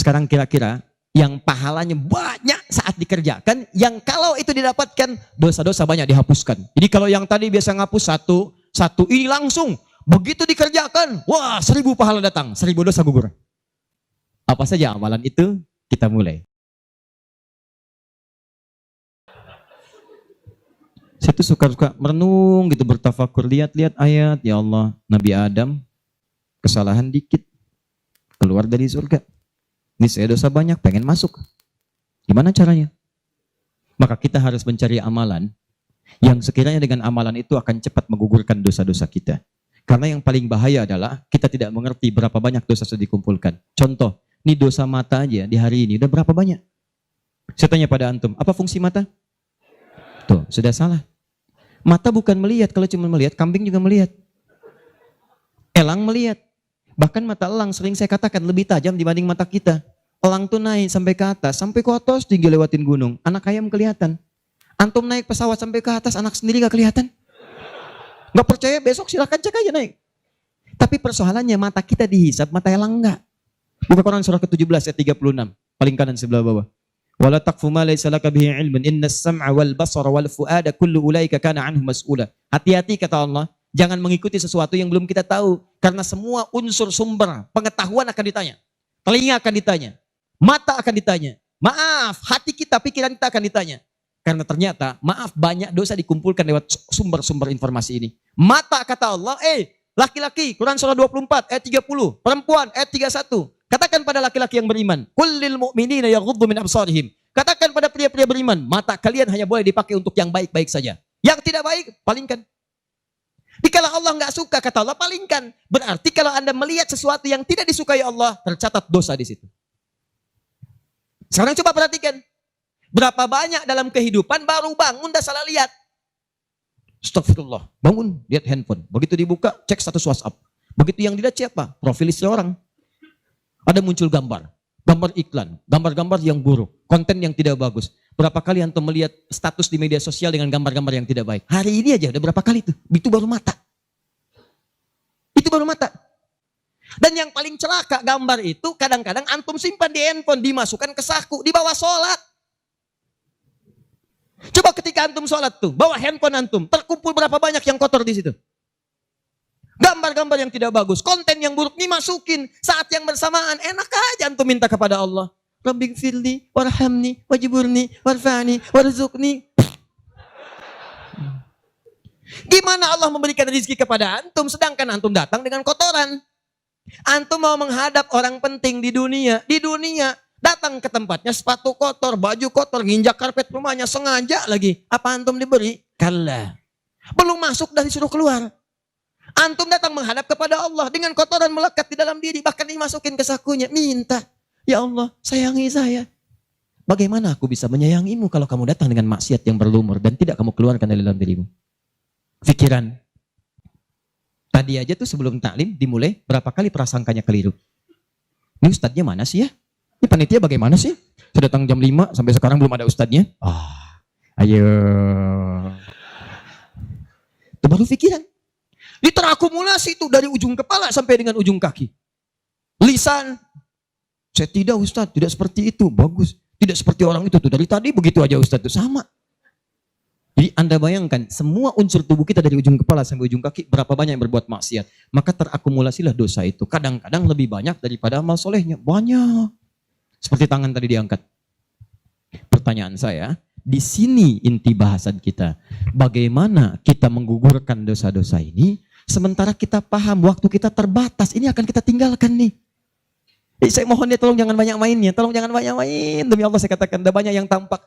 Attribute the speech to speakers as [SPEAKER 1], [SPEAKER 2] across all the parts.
[SPEAKER 1] Sekarang kira-kira yang pahalanya banyak saat dikerjakan, yang kalau itu didapatkan dosa-dosa banyak dihapuskan. Jadi kalau yang tadi biasa ngapus satu ini langsung begitu dikerjakan, wah 1000 pahala datang, 1000 dosa gugur. Apa saja amalan itu? Kita mulai. Saya tuh suka merenung gitu, bertafakur, lihat-lihat ayat, ya Allah, Nabi Adam kesalahan dikit, keluar dari surga. Ini saya dosa banyak, pengen masuk. Gimana caranya? Maka kita harus mencari amalan yang sekiranya dengan amalan itu akan cepat menggugurkan dosa-dosa kita. Karena yang paling bahaya adalah kita tidak mengerti berapa banyak dosa sudah dikumpulkan. Contoh, ini dosa mata aja di hari ini udah berapa banyak? Saya tanya pada antum, apa fungsi mata? Tuh, sudah salah. Mata bukan melihat, kalau cuma melihat, kambing juga melihat. Elang melihat. Bahkan mata elang sering saya katakan lebih tajam dibanding mata kita. Elang tuh naik sampai ke atas tinggi lewatin gunung. Anak ayam kelihatan. Antum naik pesawat sampai ke atas, anak sendiri gak kelihatan. Gak percaya, besok silahkan cek aja naik. Tapi persoalannya mata kita dihisap, mata elang enggak. Buka Quran surah ke-17 ayat 36. Paling kanan sebelah bawah. Wala taqfu ma laysa laka bihi ilmun innas sam'a wal basara wal fuada kullu ulaika kana anhu mas'ula. Hati-hati kata Allah, jangan mengikuti sesuatu yang belum kita tahu, karena semua unsur sumber pengetahuan akan ditanya. Telinga akan ditanya, mata akan ditanya. Maaf, hati kita, pikiran kita akan ditanya. Karena ternyata, maaf, banyak dosa dikumpulkan lewat sumber-sumber informasi ini. Mata kata Allah, laki-laki, Quran surah 24 ayat 30, perempuan ayat 31. Katakan pada laki-laki yang beriman, kullil mu'minina yaghuddu min absarihim. Katakan pada pria-pria beriman, mata kalian hanya boleh dipakai untuk yang baik-baik saja. Yang tidak baik, palingkan. Kalau Allah nggak suka, kata Allah, palingkan. Berarti kalau Anda melihat sesuatu yang tidak disukai Allah, tercatat dosa di situ. Sekarang coba perhatikan. Berapa banyak dalam kehidupan baru bangun dah salah lihat. Astagfirullah. Bangun, lihat handphone. Begitu dibuka, cek status WhatsApp. Begitu yang dilihat siapa? Profil istri orang. Ada muncul gambar iklan, gambar-gambar yang buruk, konten yang tidak bagus. Berapa kali antum melihat status di media sosial dengan gambar-gambar yang tidak baik? Hari ini aja udah berapa kali tuh? Itu baru mata. Itu baru mata. Dan yang paling celaka gambar itu kadang-kadang antum simpan di handphone, dimasukkan ke saku, dibawa sholat. Coba ketika antum sholat tuh, bawa handphone antum, terkumpul berapa banyak yang kotor di situ? Gambar-gambar yang tidak bagus, konten yang buruk dimasukin. Saat yang bersamaan, enak aja antum minta kepada Allah. Rabbighfirli, warhamni, wajiburni, warfani, warzukni. Gimana Allah memberikan rezeki kepada antum, sedangkan antum datang dengan kotoran. Antum mau menghadap orang penting di dunia, datang ke tempatnya sepatu kotor, baju kotor, nginjak karpet rumahnya, sengaja lagi. Apa antum diberi? Kalla. Belum masuk dah disuruh keluar. Antum datang menghadap kepada Allah dengan kotoran melekat di dalam diri, bahkan dimasukin ke sakunya, minta, ya Allah sayangi saya. Bagaimana aku bisa menyayangimu kalau kamu datang dengan maksiat yang berlumur dan tidak kamu keluarkan dari dalam dirimu? Pikiran. Tadi aja tuh sebelum taklim dimulai, berapa kali prasangkanya keliru. Ini ustadznya mana sih ya? Ini panitia bagaimana sih? Sudah datang jam 5 sampai sekarang belum ada ustadznya. Ayo. Itu baru pikiran. Ini terakumulasi itu dari ujung kepala sampai dengan ujung kaki. Lisan. Saya tidak Ustaz, tidak seperti itu. Bagus. Tidak seperti orang itu tuh. Dari tadi begitu aja Ustaz itu sama. Jadi Anda bayangkan semua unsur tubuh kita dari ujung kepala sampai ujung kaki berapa banyak yang berbuat maksiat. Maka terakumulasilah dosa itu. Kadang-kadang lebih banyak daripada amal solehnya. Banyak. Seperti tangan tadi diangkat. Pertanyaan saya, di sini inti bahasan kita. Bagaimana kita menggugurkan dosa-dosa ini? Sementara kita paham waktu kita terbatas, ini akan kita tinggalkan nih. Saya mohon ya tolong jangan banyak mainnya, tolong jangan banyak main. Demi Allah saya katakan, ada banyak yang tampak.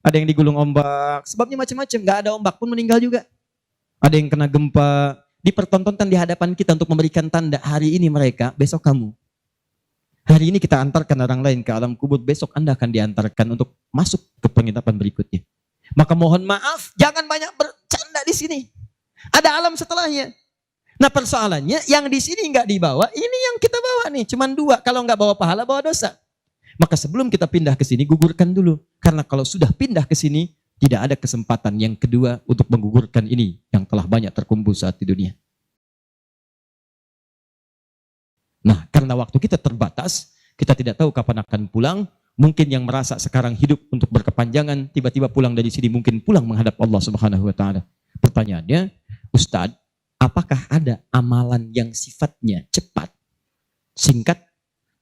[SPEAKER 1] Ada yang digulung ombak, sebabnya macam-macam, gak ada ombak pun meninggal juga. Ada yang kena gempa, dipertontonkan di hadapan kita untuk memberikan tanda, hari ini mereka, besok kamu. Hari ini kita antarkan orang lain ke alam kubur, besok Anda akan diantarkan untuk masuk ke penginapan berikutnya. Maka mohon maaf, jangan banyak bercanda di sini. Ada alam setelahnya. Nah persoalannya yang di sini nggak dibawa, ini yang kita bawa nih, cuman 2. Kalau nggak bawa pahala, bawa dosa. Maka sebelum kita pindah ke sini, gugurkan dulu. Karena kalau sudah pindah ke sini, tidak ada kesempatan yang kedua untuk menggugurkan ini yang telah banyak terkumpul saat di dunia. Nah, karena waktu kita terbatas, Kita tidak tahu kapan akan pulang. Mungkin yang merasa sekarang hidup untuk berkepanjangan, tiba-tiba pulang dari sini, mungkin pulang menghadap Allah Subhanahu wa Ta'ala. Pertanyaannya, Ustadz, apakah ada amalan yang sifatnya cepat, singkat,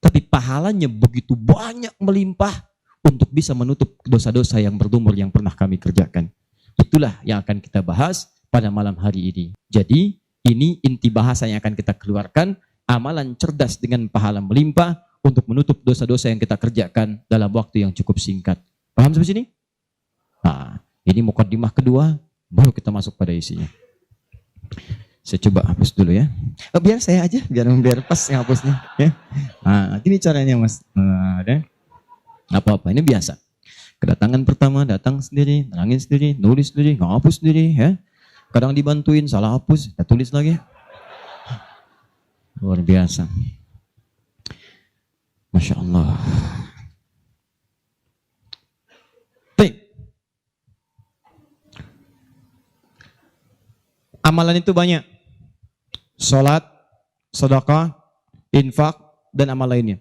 [SPEAKER 1] tapi pahalanya begitu banyak melimpah untuk bisa menutup dosa-dosa yang berlumur yang pernah kami kerjakan? Itulah yang akan kita bahas pada malam hari ini. Jadi, ini inti bahasa yang akan kita keluarkan, amalan cerdas dengan pahala melimpah untuk menutup dosa-dosa yang kita kerjakan dalam waktu yang cukup singkat. Paham sampai sini? Nah, ini mukadimah kedua, baru kita masuk pada isinya. Saya coba hapus dulu ya. Biar saya aja, biar pas yang hapusnya. Ya. Nah, ini caranya Mas. Nah, ada. Apa-apa, ini biasa. Kedatangan pertama, datang sendiri, nerangin sendiri, nulis sendiri, ngapus sendiri. Ya. Kadang dibantuin, salah hapus, kita tulis lagi. Luar biasa. Masya Allah. Baik. Amalan itu banyak. Salat, sedekah, infak, dan amal lainnya.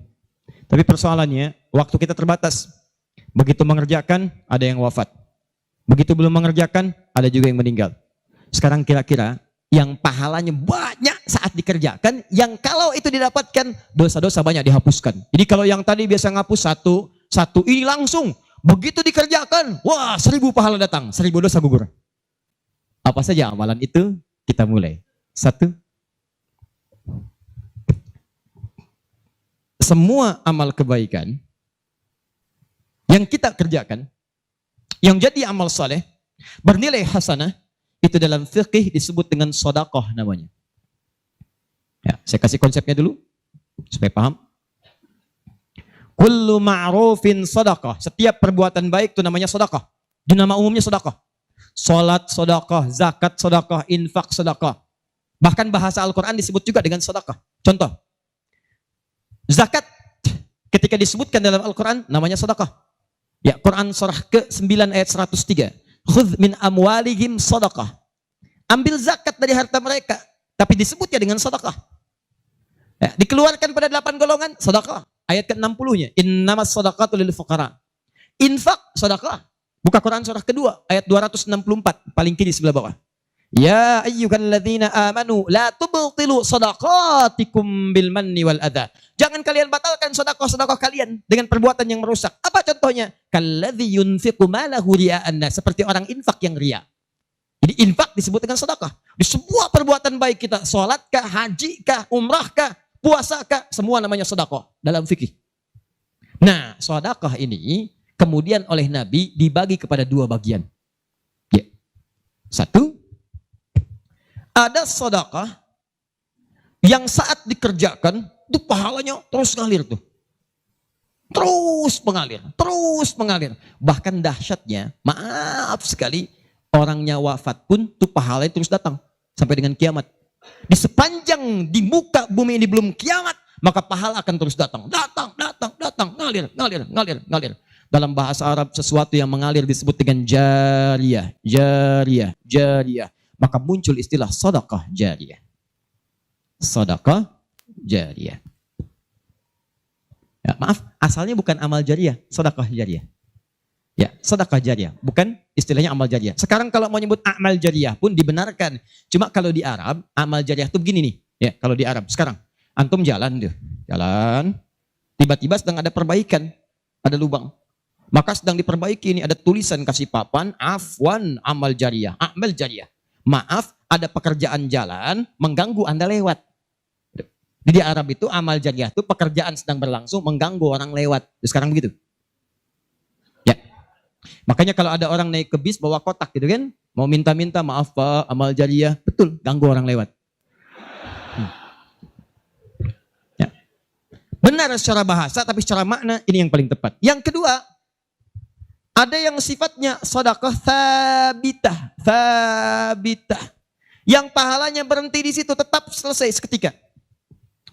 [SPEAKER 1] Tapi persoalannya, waktu kita terbatas. Begitu mengerjakan, ada yang wafat. Begitu belum mengerjakan, ada juga yang meninggal. Sekarang kira-kira, yang pahalanya banyak saat dikerjakan, yang kalau itu didapatkan, dosa-dosa banyak dihapuskan. Jadi kalau yang tadi biasa ngapus satu ini langsung, begitu dikerjakan, wah 1000 pahala datang, 1000 dosa gugur. Apa saja amalan itu? Kita mulai. 1. Semua amal kebaikan yang kita kerjakan, yang jadi amal saleh, bernilai hasanah, itu dalam fikih disebut dengan sedekah namanya. Ya, saya kasih konsepnya dulu supaya paham. Kullu ma'rufin sedekah. Setiap perbuatan baik itu namanya sedekah. Di nama umumnya sedekah. Salat sedekah, zakat sedekah, infak sedekah. Bahkan bahasa Al-Qur'an disebut juga dengan sedekah. Contoh. Zakat ketika disebutkan dalam Al-Qur'an namanya sedekah. Ya, Quran surah ke-9 ayat 103. Khudh min amwalihim sadaqah. Ambil zakat dari harta mereka, tapi disebutnya dengan sedekah. Ya, dikeluarkan pada 8 golongan, sedekah. Ayat ke-60-nya, innamas sadaqatu lil fuqara. Infak, sedekah. Buka Quran surah kedua, ayat 264, paling kiri sebelah bawah. Ya ayyuhalladzina amanu la tubtilu sadaqatikum bil manni wal adha. Jangan kalian batalkan sedekah-sedekah kalian dengan perbuatan yang merusak. Apa contohnya? Kalladzi yunfiqu malahu ria'an nas, seperti orang infak yang ria. Jadi infak disebut dengan sedekah. Di semua perbuatan baik kita, salat kah, haji kah, umrah kah, puasa kah, semua namanya sedekah dalam fikih. Nah, sedekah ini kemudian oleh Nabi dibagi kepada 2 bagian. Ya. 1, ada sedekah yang saat dikerjakan itu pahalanya terus ngalir tuh. Terus mengalir. Bahkan dahsyatnya, maaf sekali, orangnya wafat pun tuh pahalanya terus datang sampai dengan kiamat. Di sepanjang di muka bumi ini belum kiamat, maka pahala akan terus datang, ngalir. Dalam bahasa Arab sesuatu yang mengalir disebut dengan jariyah. Maka muncul istilah sedekah jariyah. Sedekah jariyah. Ya, maaf, asalnya bukan amal jariyah, sedekah jariyah. Ya, sedekah jariyah, bukan istilahnya amal jariyah. Sekarang kalau mau nyebut amal jariyah pun dibenarkan. Cuma kalau di Arab, amal jariyah itu begini nih. Ya, kalau di Arab sekarang, antum jalan, tiba-tiba sedang ada perbaikan, ada lubang. Maka sedang diperbaiki ini ada tulisan kasih papan, afwan amal jariyah, amal jariyah. Maaf, ada pekerjaan jalan mengganggu Anda lewat. Di Arab itu amal jariyah itu pekerjaan sedang berlangsung mengganggu orang lewat. Sekarang begitu. Ya. Makanya kalau ada orang naik ke bis bawa kotak gitu kan, mau minta-minta maaf Pak, amal jariyah, betul, ganggu orang lewat. Ya. Benar secara bahasa tapi secara makna ini yang paling tepat. Yang kedua, ada yang sifatnya sedekah thabitah. Yang pahalanya berhenti di situ, tetap selesai seketika.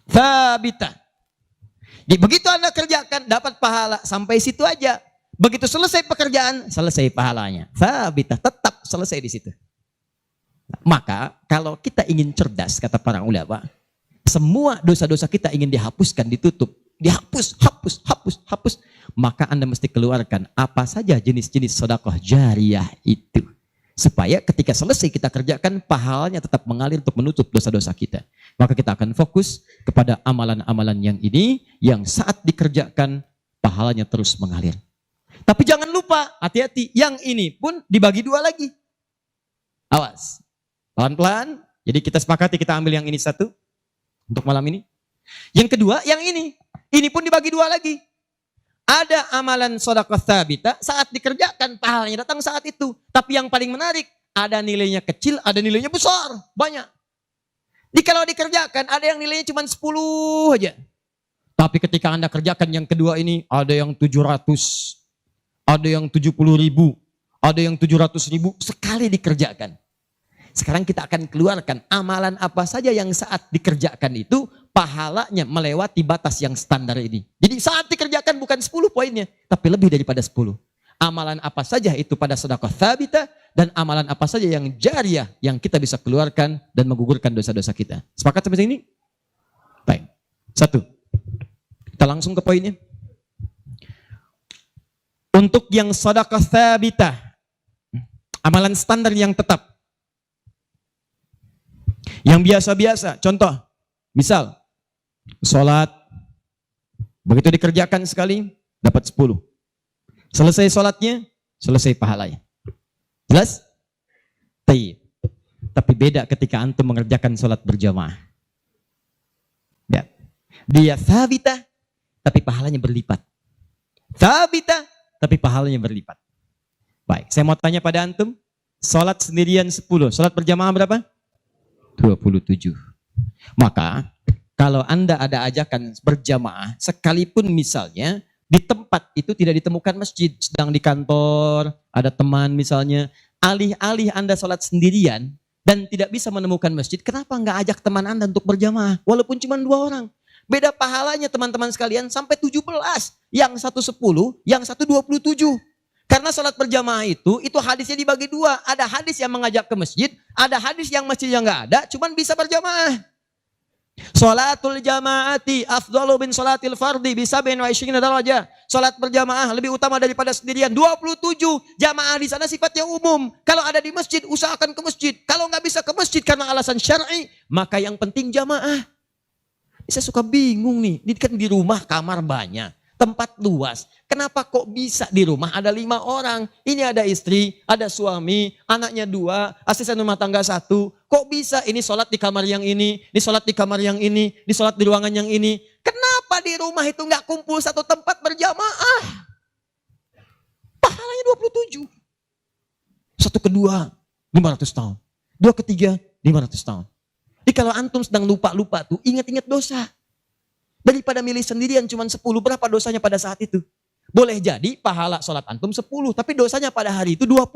[SPEAKER 1] Thabitah. Jadi begitu Anda kerjakan, dapat pahala sampai situ aja. Begitu selesai pekerjaan, selesai pahalanya. Thabitah, tetap selesai di situ. Maka kalau kita ingin cerdas, kata para ulama, semua dosa-dosa kita ingin dihapuskan, ditutup. dihapus, hapus. Maka Anda mesti keluarkan apa saja jenis-jenis sedekah jariyah itu. Supaya ketika selesai kita kerjakan, pahalanya tetap mengalir untuk menutup dosa-dosa kita. Maka kita akan fokus kepada amalan-amalan yang ini, yang saat dikerjakan, pahalanya terus mengalir. Tapi jangan lupa, hati-hati, yang ini pun dibagi dua lagi. Awas, pelan-pelan. Jadi kita sepakati, kita ambil yang ini satu, untuk malam ini. Yang kedua, yang ini pun dibagi dua lagi. Ada amalan sedekah tsabita saat dikerjakan pahalanya datang saat itu. Tapi yang paling menarik, ada nilainya kecil, ada nilainya besar, banyak. Kalau dikerjakan ada yang nilainya cuma 10 aja. Tapi ketika Anda kerjakan yang kedua ini, ada yang 700, ada yang 70.000, ada yang 700.000 sekali dikerjakan. Sekarang kita akan keluarkan amalan apa saja yang saat dikerjakan itu pahalanya melewati batas yang standar ini. Jadi saat dikerjakan bukan 10 poinnya, tapi lebih daripada 10. Amalan apa saja itu pada sedekah tsabita dan amalan apa saja yang jariyah yang kita bisa keluarkan dan menggugurkan dosa-dosa kita. Sepakat sampai sini? Baik. 1. Kita langsung ke poinnya. Untuk yang sedekah tsabita, amalan standar yang tetap. Yang biasa-biasa, contoh, misal, sholat, begitu dikerjakan sekali, dapat 10. Selesai sholatnya, selesai pahalanya. Jelas? Tapi beda ketika antum mengerjakan sholat berjamaah. Ya. Dia tsabita, tapi pahalanya berlipat. Tsabita, tapi pahalanya berlipat. Baik, saya mau tanya pada antum, sholat sendirian 10, sholat berjamaah berapa? 27. Maka kalau Anda ada ajakan berjamaah, sekalipun misalnya di tempat itu tidak ditemukan masjid, sedang di kantor, ada teman misalnya, alih-alih Anda sholat sendirian dan tidak bisa menemukan masjid, kenapa nggak ajak teman Anda untuk berjamaah? Walaupun cuma 2 orang. Beda pahalanya teman-teman sekalian sampai 17. Yang satu 10, yang satu 27. Karena sholat berjamaah itu hadisnya dibagi 2. Ada hadis yang mengajak ke masjid, ada hadis yang masjidnya nggak ada, cuman bisa berjamaah. Sholatul jamaati afdalu bin sholatil fardi bisa bin wa isyrina darajah. Sholat berjamaah lebih utama daripada sendirian. 27 jamaah di sana sifatnya umum. Kalau ada di masjid, usahakan ke masjid. Kalau nggak bisa ke masjid karena alasan syar'i, maka yang penting jamaah. Saya suka bingung nih, ini kan di rumah kamar banyak, tempat luas. Kenapa kok bisa di rumah ada 5 orang? Ini ada istri, ada suami, anaknya 2, asisten rumah tangga 1. Kok bisa ini sholat di kamar yang ini sholat di kamar yang ini sholat di ruangan yang ini? Kenapa di rumah itu nggak kumpul satu tempat berjamaah? Pahalanya 27. 1 kedua 500 tahun. 2 ketiga 500 tahun. Jadi kalau antum sedang lupa-lupa tuh, ingat-ingat dosa. Daripada milih sendirian cuma 10, berapa dosanya pada saat itu? Boleh jadi pahala sholat antum 10, tapi dosanya pada hari itu 20.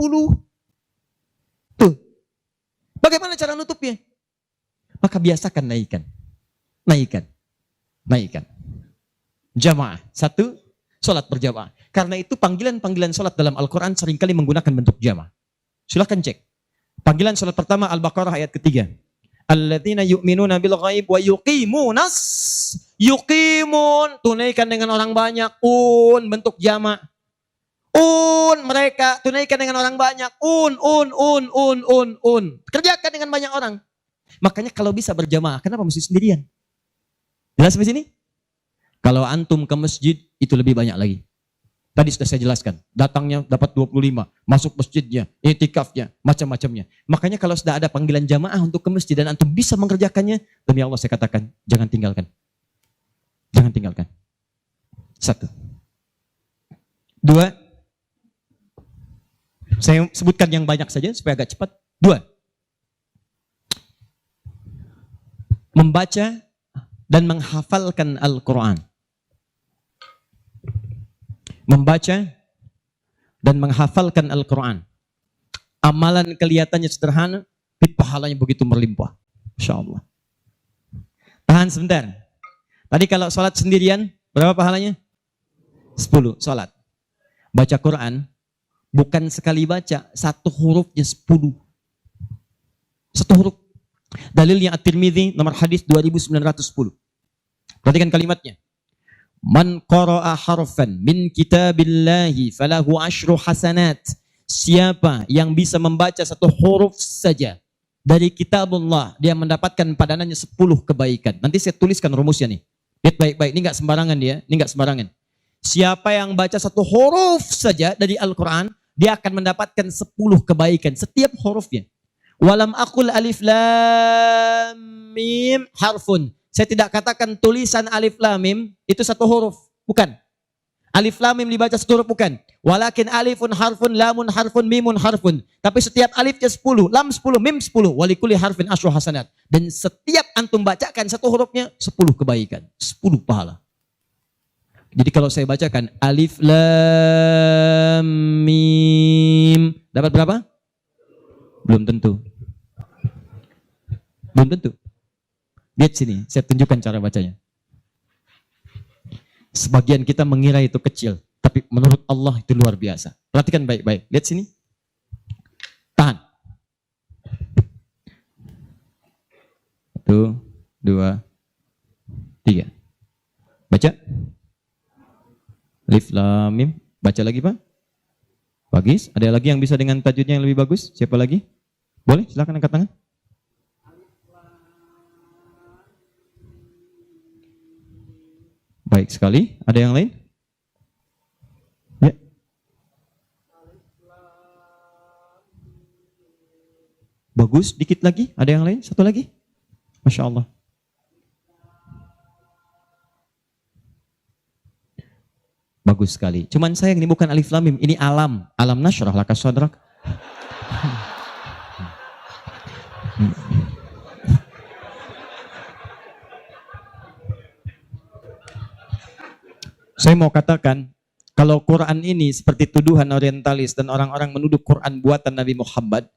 [SPEAKER 1] Tuh. Bagaimana cara nutupnya? Maka biasakan naikkan. Jamaah. 1, sholat berjamaah. Karena itu panggilan-panggilan sholat dalam Al-Quran seringkali menggunakan bentuk jamaah. Silahkan cek. Panggilan sholat pertama Al-Baqarah ayat ketiga. Alladzina yu'minuna bil ghaib wa yuqimun, tunaikan dengan orang banyak, bentuk jamak. Mereka tunaikan dengan orang banyak, kerjakan dengan banyak orang. Makanya kalau bisa berjamaah, kenapa mesti sendirian? Jelas sampai sini? Kalau antum ke masjid itu lebih banyak lagi. Tadi sudah saya jelaskan, datangnya dapat 25, masuk masjidnya, i'tikafnya, macam-macamnya. Makanya kalau sudah ada panggilan jamaah untuk ke masjid dan antum bisa mengerjakannya, demi Allah saya katakan, jangan tinggalkan. Jangan tinggalkan. 1. 2. Saya sebutkan yang banyak saja supaya agak cepat. 2. Membaca dan menghafalkan Al-Quran. Membaca dan menghafalkan Al-Quran. Amalan kelihatannya sederhana, tapi pahalanya begitu berlimpah. Insya Allah. Tahan sebentar. Tadi kalau sholat sendirian, berapa pahalanya? 10 sholat. Baca Quran, bukan sekali baca, 1 hurufnya 10. 1 huruf. Dalilnya At-Tirmidzi nomor hadis 2910. Perhatikan kalimatnya. Man qara'a harfan min kitabillahi falahu asyru hasanat. Siapa yang bisa membaca satu huruf saja dari kitabullah, dia mendapatkan padanannya 10 kebaikan. Nanti saya tuliskan rumusnya nih. Lihat baik-baik, ini enggak sembarangan dia, ini enggak sembarangan. Siapa yang baca satu huruf saja dari Al-Quran, dia akan mendapatkan 10 kebaikan setiap hurufnya. Walam aqul alif lam mim harfun. Saya tidak katakan tulisan alif lam mim itu satu huruf, bukan. Alif lam mim dibaca satu huruf, bukan. Walakin alifun harfun, lamun harfun, mimun harfun. Tapi setiap alifnya 10, lam 10, mim 10, walikuli harfin asyru hasanat. Dan setiap antum bacakan satu hurufnya 10 kebaikan, 10 pahala. Jadi kalau saya bacakan alif lam mim, dapat berapa? Belum tentu. Belum tentu. Lihat sini, saya tunjukkan cara bacanya. Sebagian kita mengira itu kecil, tapi menurut Allah itu luar biasa. Perhatikan baik-baik. Lihat sini. Tahan. 1, 2, 3. Baca. Alif lam mim. Baca lagi, Pak. Bagus. Ada lagi yang bisa dengan tajwidnya yang lebih bagus? Siapa lagi? Boleh, silakan angkat tangan. Baik sekali. Ada yang lain? Ya. Bagus. Dikit lagi. Ada yang lain? Satu lagi. Masya Allah. Bagus sekali. Cuman sayang ini bukan alif lam mim, ini alam. Alam nasyrah laka sadrak. Saya mau katakan, kalau Quran ini seperti tuduhan orientalis dan orang-orang menuduh Quran buatan Nabi Muhammad,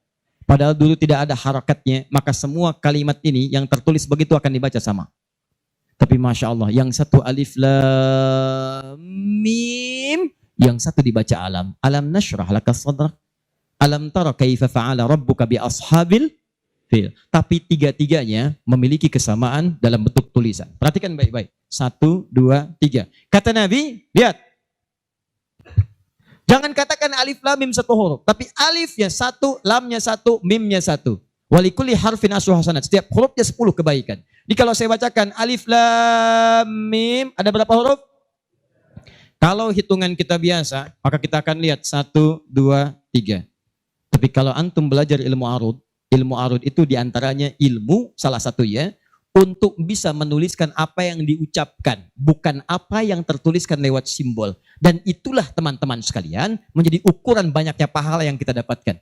[SPEAKER 1] padahal dulu tidak ada harakatnya, maka semua kalimat ini yang tertulis begitu akan dibaca sama. Tapi Masya Allah, yang satu alif lam mim, yang satu dibaca alam. Alam nasyrah laka sadrak. Alam tara kaifa fa'ala rabbuka bi ashabil fil. Tapi tiga-tiganya memiliki kesamaan dalam bentuk tulisan. Perhatikan baik-baik. 1, 2, 3. Kata Nabi, lihat. Jangan katakan alif lam mim satu huruf, tapi alifnya 1, lamnya 1, mimnya 1. Walikuli harfin asyru hasanat. Setiap hurufnya 10 kebaikan. Jadi kalau saya bacakan alif lam mim, ada berapa huruf? Kalau hitungan kita biasa, maka kita akan lihat 1, 2, 3. Tapi kalau antum belajar ilmu arud itu diantaranya ilmu salah satu ya, untuk bisa menuliskan apa yang diucapkan, bukan apa yang tertuliskan lewat simbol. Dan itulah teman-teman sekalian menjadi ukuran banyaknya pahala yang kita dapatkan.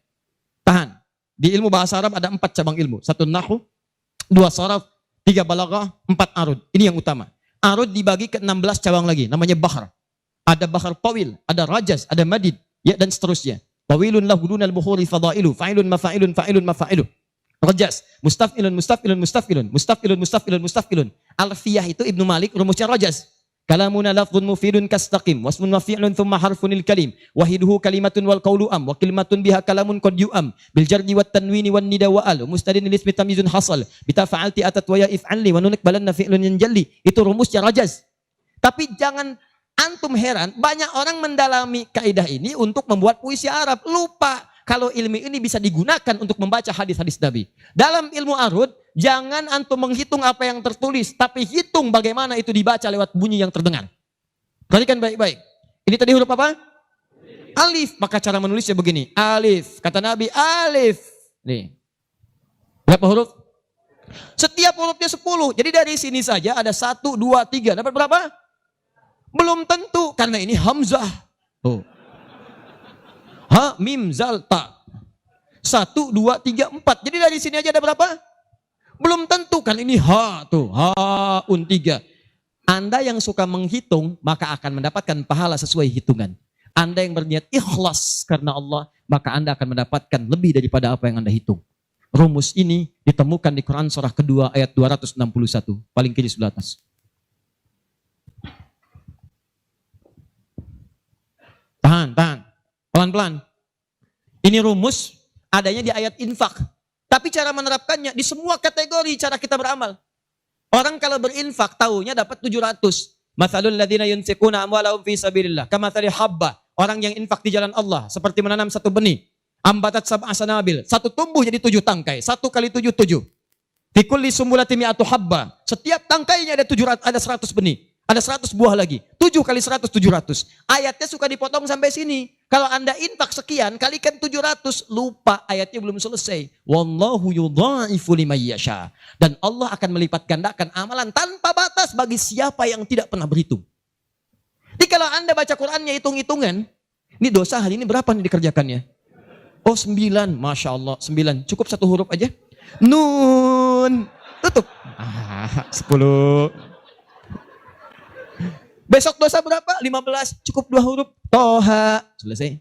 [SPEAKER 1] Tahan. Di ilmu bahasa Arab ada 4 cabang ilmu. 1 nahwu, 2 sharaf, 3 balaghah, 4 arud. Ini yang utama. Arud dibagi ke 16 cabang lagi, namanya bahar. Ada bahar tawil, ada rajaz, ada madid, ya dan seterusnya. Tawilun lahu dunal bukhuri fadailu, fa'ilun mafa'ilun, fa'ilun mafa'ilu. Rajas, mustafilun, mustafilun, mustafilun, mustafilun, mustafilun, mustafilun. Alfiyah itu Ibnu Malik, rumusnya rajas. Kalamuna lafdhun mufidun kastaqim, wasmun mafi'lun thumma harfunil kalim, wahiduhu kalimatun wal qawlu am, wa kalimatun biha kalamun qad yu'am, bil jardi wat tanwini wan nida wa al, mustadin lil ismi tamyizun hasal, bita fa'alti atat wa ya if'alli, wa nunik balanna fi'lun yanjalli. Itu rumusnya rajas. Tapi jangan antum heran, banyak orang mendalami kaidah ini untuk membuat puisi Arab. Lupa kalau ilmu ini bisa digunakan untuk membaca hadis-hadis Nabi. Dalam ilmu arud, jangan antum menghitung apa yang tertulis, tapi hitung bagaimana itu dibaca lewat bunyi yang terdengar. Perhatikan baik-baik. Ini tadi huruf apa? Alif. Maka cara menulisnya begini. Alif. Kata Nabi, alif. Nih. Berapa huruf? Setiap hurufnya 10. Jadi dari sini saja ada 1, 2, 3. Dapat berapa? Belum tentu, karena ini hamzah. Oh. Ha, mim, zal, ta. 1, 2, 3, 4. Jadi dari sini aja ada berapa? Belum tentu, kan ini ha tuh. Ha, un 3. Anda yang suka menghitung, maka akan mendapatkan pahala sesuai hitungan. Anda yang berniat ikhlas karena Allah, maka Anda akan mendapatkan lebih daripada apa yang Anda hitung. Rumus ini ditemukan di Quran surah kedua ayat 261. Paling kiri sebelah atas. Tahan, tahan. Pelan-pelan. Ini rumus adanya di ayat infak. Tapi cara menerapkannya di semua kategori cara kita beramal. Orang kalau berinfak tahunya dapat 700. Matsalul ladzina yunfiquna amwalahum fi sabilillah kamatsali habba. Orang yang infak di jalan Allah seperti menanam satu benih. Ambatat sab'a sanabil. Satu tumbuh jadi 7 tangkai. 1 kali 7, 7. Fi kulli sumbulatin mi'atu habba. Setiap tangkainya ada 700, ada 100 benih. Ada 100 buah lagi. 7 kali 100, 700. Ayatnya suka dipotong sampai sini. Kalau Anda infak sekian, kalikan 700. Lupa, ayatnya belum selesai. Wallahu yudha'ifu liman yasha. Dan Allah akan melipat gandakan amalan tanpa batas bagi siapa yang tidak pernah berhitung. Jadi kalau Anda baca Qur'annya hitung-hitungan, ini dosa hari ini berapa nih dikerjakannya? Oh 9, Masya Allah 9. Cukup 1 huruf aja. Nun. Tutup. 10. Besok dosa berapa? 15. Cukup 2 huruf. Toha. Selesai.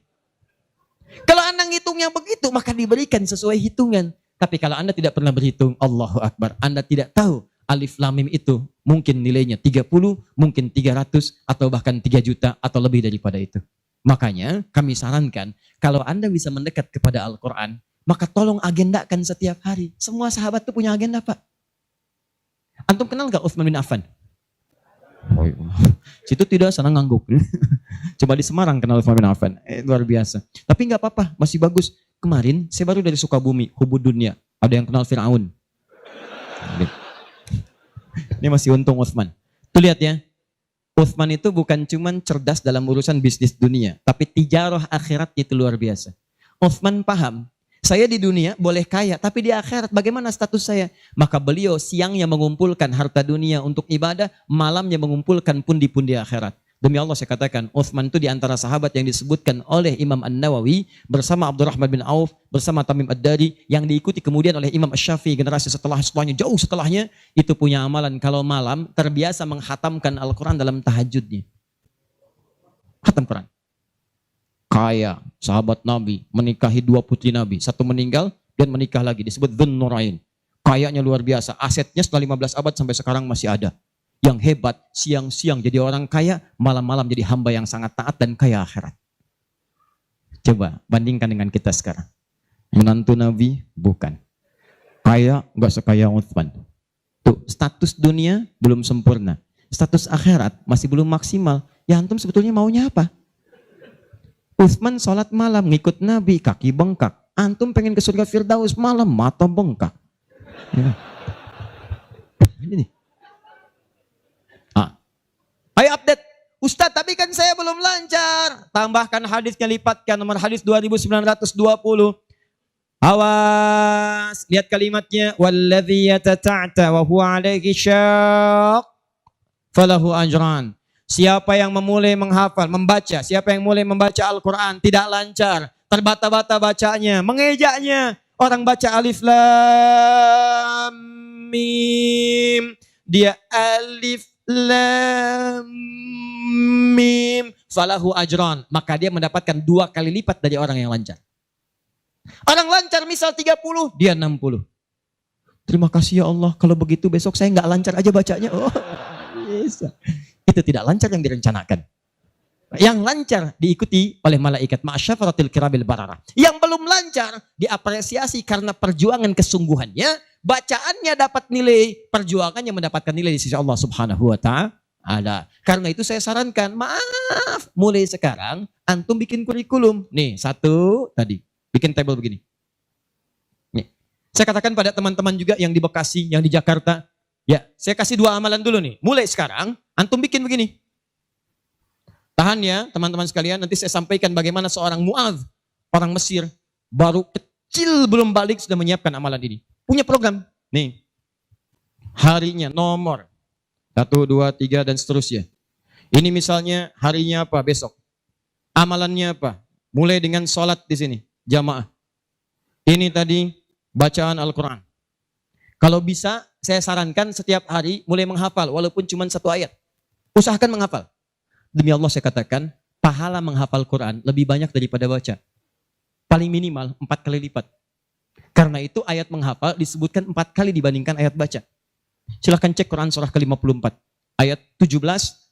[SPEAKER 1] Kalau Anda ngitungnya begitu, maka diberikan sesuai hitungan. Tapi kalau Anda tidak pernah berhitung, Allahu Akbar. Anda tidak tahu alif lam mim itu mungkin nilainya 30, mungkin 300, atau bahkan 3 juta, atau lebih daripada itu. Makanya kami sarankan, kalau Anda bisa mendekat kepada Al-Quran, maka tolong agendakan setiap hari. Semua sahabat itu punya agenda, Pak. Antum kenal gak Utsman bin Affan? Oh, situ tidak sana ngangguk. Coba di Semarang kenal Utsman bin Affan. Luar biasa. Tapi gak apa-apa, masih bagus. Kemarin saya baru dari Sukabumi, Hubud Dunia. Ada yang kenal Fir'aun. Ini masih untung Utsman. Tuh lihat ya. Utsman itu bukan cuman cerdas dalam urusan bisnis dunia, tapi tijarah akhirat itu luar biasa. Utsman paham, saya di dunia boleh kaya, tapi di akhirat bagaimana status saya? Maka beliau siangnya mengumpulkan harta dunia untuk ibadah, malamnya mengumpulkan pundi-pundi akhirat. Demi Allah saya katakan, Utsman itu di antara sahabat yang disebutkan oleh Imam An-Nawawi bersama Abdurrahman bin Auf, bersama Tamim Ad-Dari, yang diikuti kemudian oleh Imam Asy-Syafi'i generasi setelahnya, jauh setelahnya, itu punya amalan kalau malam terbiasa menghatamkan Al-Quran dalam tahajudnya. Khatam Quran. Kaya, sahabat Nabi, menikahi 2 putri Nabi, 1 meninggal dan menikah lagi, disebut Dzun Nurain. Kayanya luar biasa, asetnya setelah 15 abad sampai sekarang masih ada. Yang hebat, siang-siang jadi orang kaya, malam-malam jadi hamba yang sangat taat dan kaya akhirat. Coba bandingkan dengan kita sekarang. Menantu Nabi? Bukan. Kaya, enggak sekaya Utsman. Tuh, status dunia belum sempurna. Status akhirat masih belum maksimal. Ya antum sebetulnya maunya apa? Utsman sholat malam, ngikut Nabi, kaki bengkak. Antum pengen ke surga Firdaus malam, mata bengkak. Ya. Ini nih. Ayo update. Ustadz, tapi kan saya belum lancar. Tambahkan hadisnya, lipatkan nomor hadis 2920. Awas, lihat kalimatnya. Walladzi yatata'ta wa huwa alaihi syaq falahu ajran. Siapa yang memulai menghafal, membaca, siapa yang mulai membaca Al-Quran tidak lancar, terbata-bata bacanya, mengejaknya. Orang baca alif lam mim, dia alif lam mim falahu ajran, maka dia mendapatkan 2 kali lipat dari orang yang lancar. Orang lancar misal 30, dia 60. Terima kasih ya Allah, kalau begitu besok saya nggak lancar aja bacanya. Oh, bisa. Itu tidak lancar yang direncanakan. Yang lancar diikuti oleh malaikat ma'asyafaratil kirabil barara. Yang belum lancar diapresiasi karena perjuangan kesungguhannya. Bacaannya dapat nilai, perjuangannya mendapatkan nilai di sisi Allah Subhanahu wa ta'ala. Karena itu saya sarankan, maaf, mulai sekarang antum bikin kurikulum. Nih, 1 tadi, bikin table begini. Nih, saya katakan pada teman-teman juga yang di Bekasi, yang di Jakarta, ya, saya kasih 2 amalan dulu nih. Mulai sekarang antum bikin begini. Tahan ya, teman-teman sekalian, nanti saya sampaikan bagaimana seorang Mu'adz, orang Mesir, baru kecil belum balik sudah menyiapkan amalan ini. Punya program. Nih. Harinya, nomor. 1, 2, 3, dan seterusnya. Ini misalnya harinya apa besok. Amalannya apa? Mulai dengan sholat di sini. Jamaah. Ini tadi bacaan Al-Quran. Kalau bisa, saya sarankan setiap hari mulai menghafal. Walaupun cuma 1 ayat. Usahakan menghafal. Demi Allah saya katakan, pahala menghafal Quran lebih banyak daripada baca. Paling minimal 4 kali lipat. Karena itu ayat menghafal disebutkan 4 kali dibandingkan ayat baca. Silahkan cek Quran surah ke-54. Ayat 17,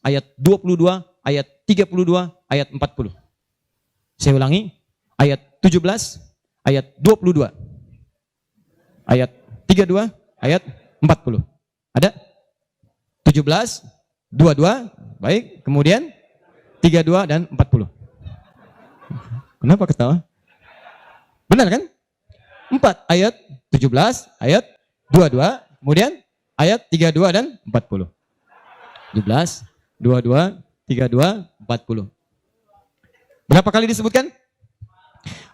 [SPEAKER 1] ayat 22, ayat 32, ayat 40. Saya ulangi. Ayat 17, ayat 22. Ayat 32, ayat 40. Ada? 17, 22, baik. Kemudian 32 dan 40. Kenapa ketawa? Benar kan? 4 ayat 17, ayat 22, kemudian ayat 32 dan 40. 17, 22, 32, 40. Berapa kali disebutkan?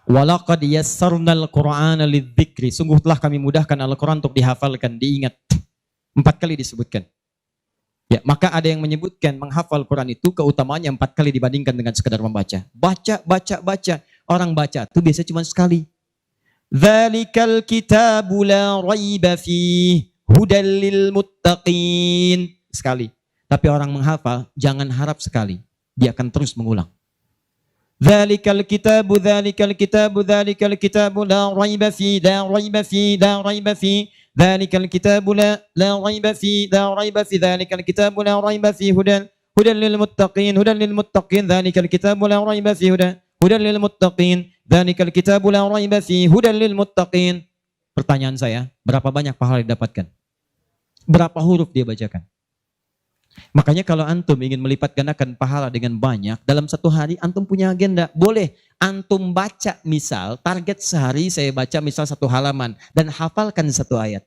[SPEAKER 1] Walaqad yassarnal Qur'ana lidzikri. Sungguh telah kami mudahkan Al-Quran untuk dihafalkan, diingat. 4 kali disebutkan. Ya, maka ada yang menyebutkan menghafal Quran itu keutamaannya 4 kali dibandingkan dengan sekadar membaca. Baca. Orang baca itu biasanya cuma sekali. Dzalikal kitabu la raiba fih hudal lil muttaqin. Sekali. Tapi orang menghafal jangan harap sekali. Dia akan terus mengulang. Dzalikal kitabu la raiba fih la raiba fih. ذلك الكتاب لا ريب فيه ذلك الكتاب لا ريب فيه هدى للمتقين ذلك الكتاب لا ريب فيه هدى للمتقين ذلك الكتاب لا ريب فيه هدى للمتقين. Pertanyaan saya, berapa banyak pahala didapatkan? Berapa huruf dia bacakan? Makanya kalau antum ingin melipat gandakan pahala dengan banyak, dalam satu hari antum punya agenda. Boleh antum baca, misal target sehari saya baca misal 1 halaman dan hafalkan 1 ayat.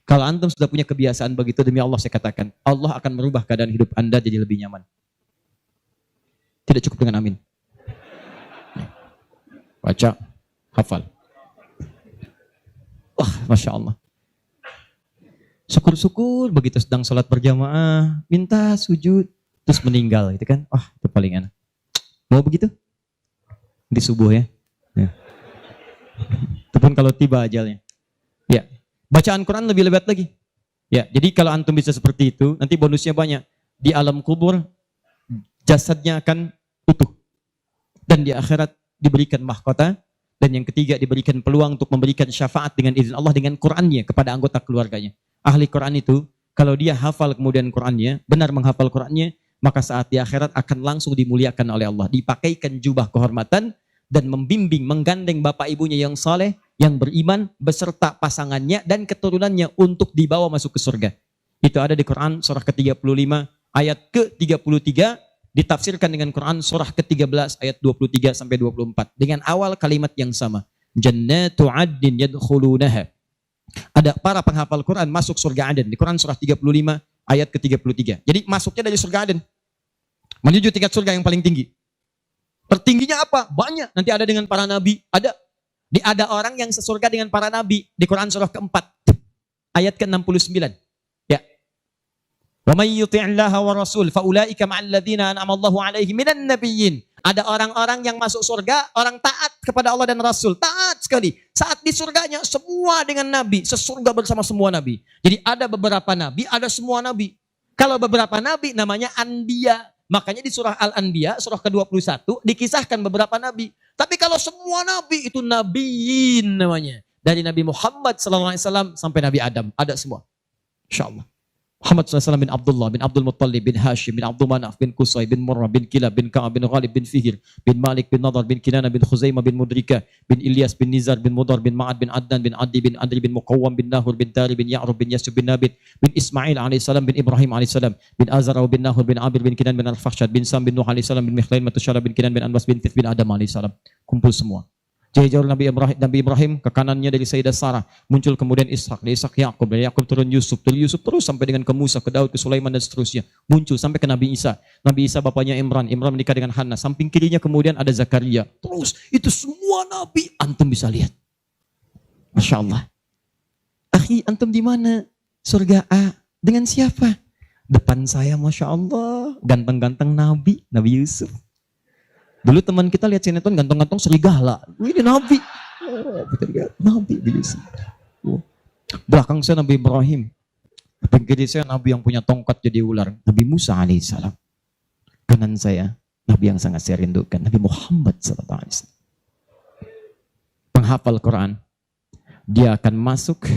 [SPEAKER 1] Kalau antum sudah punya kebiasaan begitu, demi Allah saya katakan, Allah akan merubah keadaan hidup Anda jadi lebih nyaman. Tidak cukup dengan amin. Baca, hafal. Wah, Masya Allah. Syukur-syukur begitu sedang sholat berjamaah, minta sujud, terus meninggal gitu kan. Wah, itu paling enak. Mau begitu? Di subuh ya. Itu pun kalau tiba ajalnya. Ya, bacaan Quran lebih lebat lagi. Ya, jadi kalau antum bisa seperti itu, nanti bonusnya banyak. Di alam kubur, jasadnya akan utuh. Dan di akhirat diberikan mahkota. Dan yang ketiga diberikan peluang untuk memberikan syafaat dengan izin Allah dengan Qurannya kepada anggota keluarganya. Ahli Quran itu, kalau dia hafal kemudian Qurannya, benar menghafal Qurannya, maka saat di akhirat akan langsung dimuliakan oleh Allah. Dipakaikan jubah kehormatan dan membimbing, menggandeng bapak ibunya yang saleh, yang beriman, beserta pasangannya dan keturunannya untuk dibawa masuk ke surga. Itu ada di Quran surah ke-35 ayat ke-33, ditafsirkan dengan Quran surah ke-13 ayat 23 sampai 24 dengan awal kalimat yang sama. Jannatu 'adnin yadkhulunaha. Ada para penghafal Quran masuk surga Aden di Quran surah 35 ayat ke-33. Jadi masuknya dari surga Aden menuju tingkat surga yang paling tinggi. Tertingginya apa? Banyak. Nanti ada dengan para nabi. Ada orang yang sesurga dengan para nabi di Quran surah keempat ayat ke-69. Ya. Wa may yuti'illaha wa rasul fa ulaika ma'al ladzina an'ama Allahu 'alaihim minan nabiyyin. Ada orang-orang yang masuk surga, orang taat kepada Allah dan Rasul. Taat sekali. Saat di surganya semua dengan nabi, sesurga bersama semua nabi. Jadi ada beberapa nabi, ada semua nabi. Kalau beberapa nabi namanya anbiya. Makanya di surah Al-Anbiya, surah ke-21 dikisahkan beberapa nabi. Tapi kalau semua nabi itu nabiyin namanya. Dari Nabi Muhammad SAW sampai Nabi Adam, ada semua. Insyaallah. Muhammad SAW bin Abdullah, bin Abdul Muttalib, bin Hashim, bin Abdul Manaf, bin Qusay, bin Murrah, bin Kilab, bin Ka'ab, bin Ghalib, bin Fihir, bin Malik, bin Nadar, bin Kinana, bin Khuzaimah, bin Mudrika, bin Ilyas, bin Nizar, bin Mudar, bin Ma'ad, bin Adnan, bin Adi, bin Adri, bin Muqawwam, bin Nahur, bin Tari, bin Ya'rub, bin Yasub, bin Nabit, bin Ismail AS, bin Ibrahim AS, bin Azara, bin Nahur, bin Abir, bin Kinan, bin Al-Fakhshad, bin Sam, bin Nuh AS, bin Mikhlain, Matusyara, bin Kinan, bin Anbas, bin Tif, bin Adam AS. Kumpul semua. Jauh Nabi Ibrahim ke kanannya dari Sayyidah Sarah, muncul kemudian Ishak, dari Ishak Yakub, dari Yakub turun Yusuf, dari Yusuf terus sampai dengan ke Musa, ke Daud, ke Sulaiman dan seterusnya, muncul sampai ke Nabi Isa. Nabi Isa bapaknya Imran menikah dengan Hannah, samping kirinya kemudian ada Zakaria. Terus itu semua nabi antum bisa lihat. Masya Allah. Akhi, antum di mana? Surga A dengan siapa? Depan saya, Masya Allah, ganteng-ganteng Nabi Yusuf. Dulu teman kita lihat sinetron ganteng-ganteng serigala. Ini Nabi. Oh, kita lihat Nabi Yusuf. Oh. Belakang saya Nabi Ibrahim. Depan kiri saya Nabi yang punya tongkat jadi ular. Nabi Musa alaihissalam. Kanan saya Nabi yang sangat saya rindukan. Nabi Muhammad SAW. Penghafal Quran. Dia akan masuk,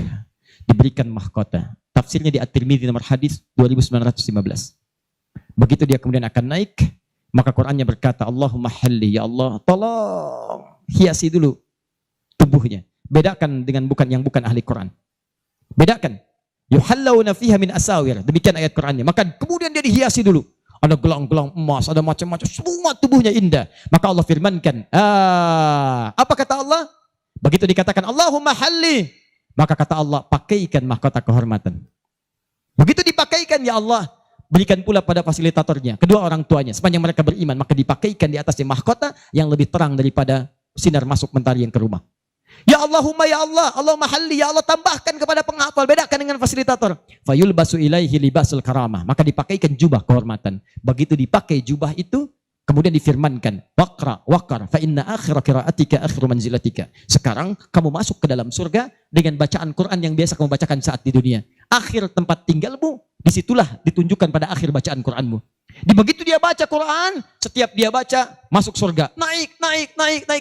[SPEAKER 1] diberikan mahkota. Tafsirnya di At-Tirmidzi nomor hadis 2915. Begitu dia kemudian akan naik, maka Qurannya berkata, Allahumma halli, ya Allah, tolong hiasi dulu tubuhnya. Bedakan dengan yang bukan ahli Quran. Bedakan. Yuhallawna fiha min asawir. Demikian ayat Qur'annya. Maka kemudian dia dihiasi dulu. Ada gelang-gelang emas, ada macam-macam, semua tubuhnya indah. Maka Allah firmankan, apa kata Allah? Begitu dikatakan Allahumma halli, maka kata Allah, pakaikan mahkota kehormatan. Begitu dipakaikan, ya Allah, berikan pula pada fasilitatornya, kedua orang tuanya, sepanjang mereka beriman, maka dipakaikan di atasnya mahkota yang lebih terang daripada sinar masuk mentari yang ke rumah. Ya Allahumma ya Allah, Allahumma halli, ya Allah tambahkan kepada penghafal, bedakan dengan fasilitator. Fayulbasu ilaihi libasul karamah, maka dipakaikan jubah kehormatan. Begitu dipakai jubah itu, kemudian difirmankan, waqar, fa inna akhira qiraatika akhiru manzilatika. Sekarang kamu masuk ke dalam surga dengan bacaan Quran yang biasa kamu bacakan saat di dunia. Akhir tempat tinggalmu, disitulah ditunjukkan pada akhir bacaan Quranmu. Di begitu dia baca Quran, setiap dia baca masuk surga, naik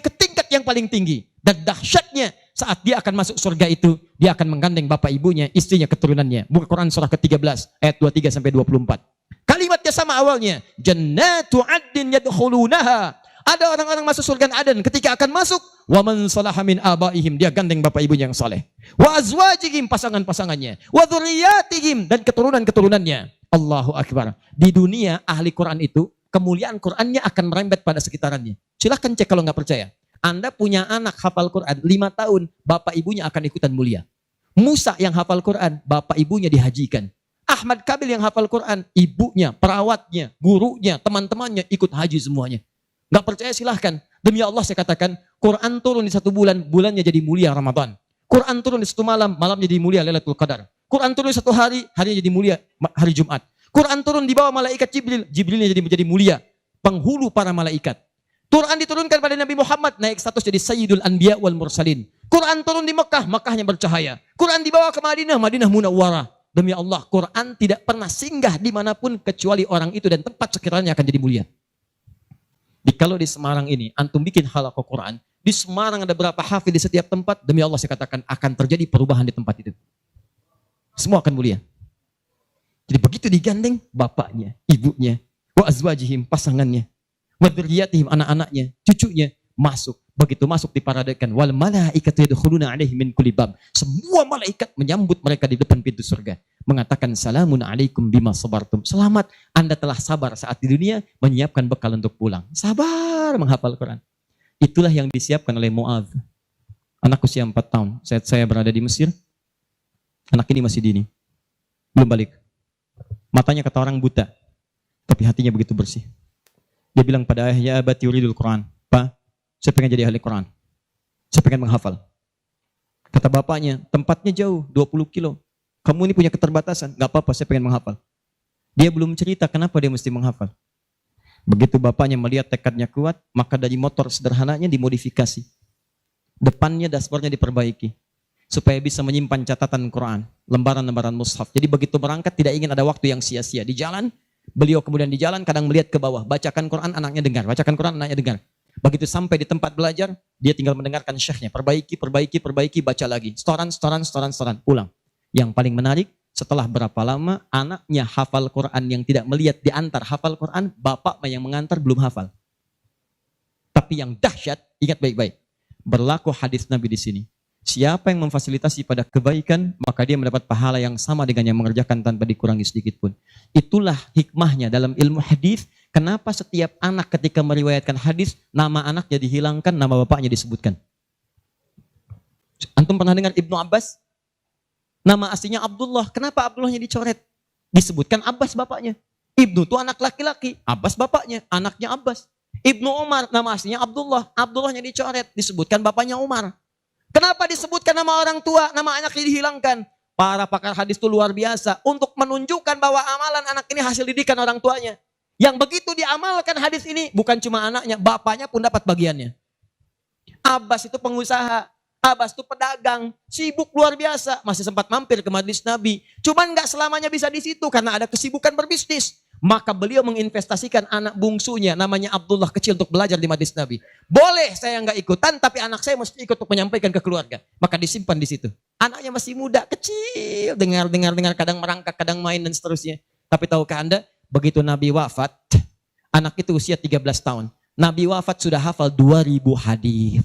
[SPEAKER 1] ke tingkat yang paling tinggi. Dan dahsyatnya saat dia akan masuk surga itu, dia akan menggandeng bapak ibunya, istrinya, keturunannya. Buka Quran surah ke-13 ayat 23 sampai 24. Kalimatnya sama awalnya, jannatu addin yadkhulunaha. Ada orang-orang masuk surga Aden, ketika akan masuk, wa man salaha min abaihim, dia gandeng bapak ibunya yang saleh. Wa azwajihim, pasangan-pasangannya, wa dzurriyyatihim, dan keturunan-keturunannya. Allahu akbar. Di dunia ahli Quran itu kemuliaan Qurannya akan merembet pada sekitarannya. Silahkan cek kalau nggak percaya. Anda punya anak hafal Quran 5 tahun, bapak ibunya akan ikutan mulia. Musa yang hafal Quran, bapak ibunya dihajikan. Ahmad Kabil yang hafal Quran, ibunya, perawatnya, gurunya, teman-temannya ikut haji semuanya. Nggak percaya silahkan. Demi Allah saya katakan, Quran turun di 1 bulan, bulannya jadi mulia Ramadan. Quran turun di 1 malam, malamnya jadi mulia Lailatul Qadar. Quran turun di 1 hari, harinya jadi mulia hari Jumat. Quran turun di bawah malaikat Jibril, Jibrilnya jadi mulia, penghulu para malaikat. Quran diturunkan pada Nabi Muhammad, naik status jadi Sayyidul Anbiya wal Mursalin. Quran turun di Mekah, Mekahnya bercahaya. Quran dibawa ke Madinah, Madinah Munawwarah. Demi Allah, Quran tidak pernah singgah dimanapun kecuali orang itu dan tempat sekiranya akan jadi mulia. Kalau di Semarang ini, antum bikin halaqah Quran, di Semarang ada berapa hafid di setiap tempat, demi Allah saya katakan akan terjadi perubahan di tempat itu. Semua akan mulia. Jadi begitu digandeng bapaknya, ibunya, wa azwajihim, pasangannya, wa dzurriyyatihim, anak-anaknya, cucunya masuk. Begitu masuk diparadakan, wal malaikatu yadkhuluna alaihim min kulli bab. Semua malaikat menyambut mereka di depan pintu surga, mengatakan salamun alaikum bima sabartum. Selamat, Anda telah sabar saat di dunia, menyiapkan bekal untuk pulang. Sabar menghafal Quran. Itulah yang disiapkan oleh Muadz. Anak usia 4 tahun, saat saya berada di Mesir, anak ini masih dini, belum balik. Matanya kata orang buta, tapi hatinya begitu bersih. Dia bilang pada ayahnya, ya abati yuridul Quran. Pak, saya pengen jadi ahli Quran. Saya pengen menghafal. Kata bapaknya, tempatnya jauh, 20 kilo. Kamu ini punya keterbatasan, gak apa-apa, saya pengen menghafal. Dia belum cerita kenapa dia mesti menghafal. Begitu bapaknya melihat tekadnya kuat, maka dari motor sederhananya dimodifikasi. Depannya dashboardnya diperbaiki. Supaya bisa menyimpan catatan Quran, lembaran-lembaran mushaf. Jadi begitu berangkat tidak ingin ada waktu yang sia-sia. Di jalan, beliau kemudian di jalan kadang melihat ke bawah. Bacakan Quran, anaknya dengar. Bacakan Quran, anaknya dengar. Begitu sampai di tempat belajar, dia tinggal mendengarkan syekhnya. Perbaiki, baca lagi. Setoran, pulang. Yang paling menarik, setelah berapa lama, anaknya hafal Quran yang tidak melihat diantar hafal Quran, bapak yang mengantar belum hafal. Tapi yang dahsyat, ingat baik-baik. Berlaku hadis Nabi di sini. Siapa yang memfasilitasi pada kebaikan, maka dia mendapat pahala yang sama dengan yang mengerjakan tanpa dikurangi sedikit pun. Itulah hikmahnya dalam ilmu hadis. Kenapa setiap anak ketika meriwayatkan hadis, nama anaknya dihilangkan, nama bapaknya disebutkan. Antum pernah dengar Ibnu Abbas? Nama aslinya Abdullah. Kenapa Abdullahnya dicoret? Disebutkan Abbas bapaknya. Ibnu itu anak laki-laki, Abbas bapaknya, anaknya Abbas. Ibnu Umar, nama aslinya Abdullah. Abdullahnya dicoret, disebutkan bapaknya Umar. Kenapa disebutkan nama orang tua, nama anaknya dihilangkan? Para pakar hadis itu luar biasa untuk menunjukkan bahwa amalan anak ini hasil didikan orang tuanya. Yang begitu diamalkan hadis ini, bukan cuma anaknya, bapaknya pun dapat bagiannya. Abbas itu pengusaha, Abbas itu pedagang, sibuk luar biasa, masih sempat mampir ke majelis Nabi. Cuman nggak selamanya bisa di situ karena ada kesibukan berbisnis. Maka beliau menginvestasikan anak bungsunya namanya Abdullah kecil untuk belajar di majelis Nabi. Boleh saya nggak ikutan, tapi anak saya mesti ikut untuk menyampaikan ke keluarga. Maka disimpan di situ. Anaknya masih muda, kecil, dengar, kadang merangkak, kadang main dan seterusnya. Tapi tahukah Anda, begitu Nabi wafat, anak itu usia 13 tahun. Nabi wafat sudah hafal 2000 hadis.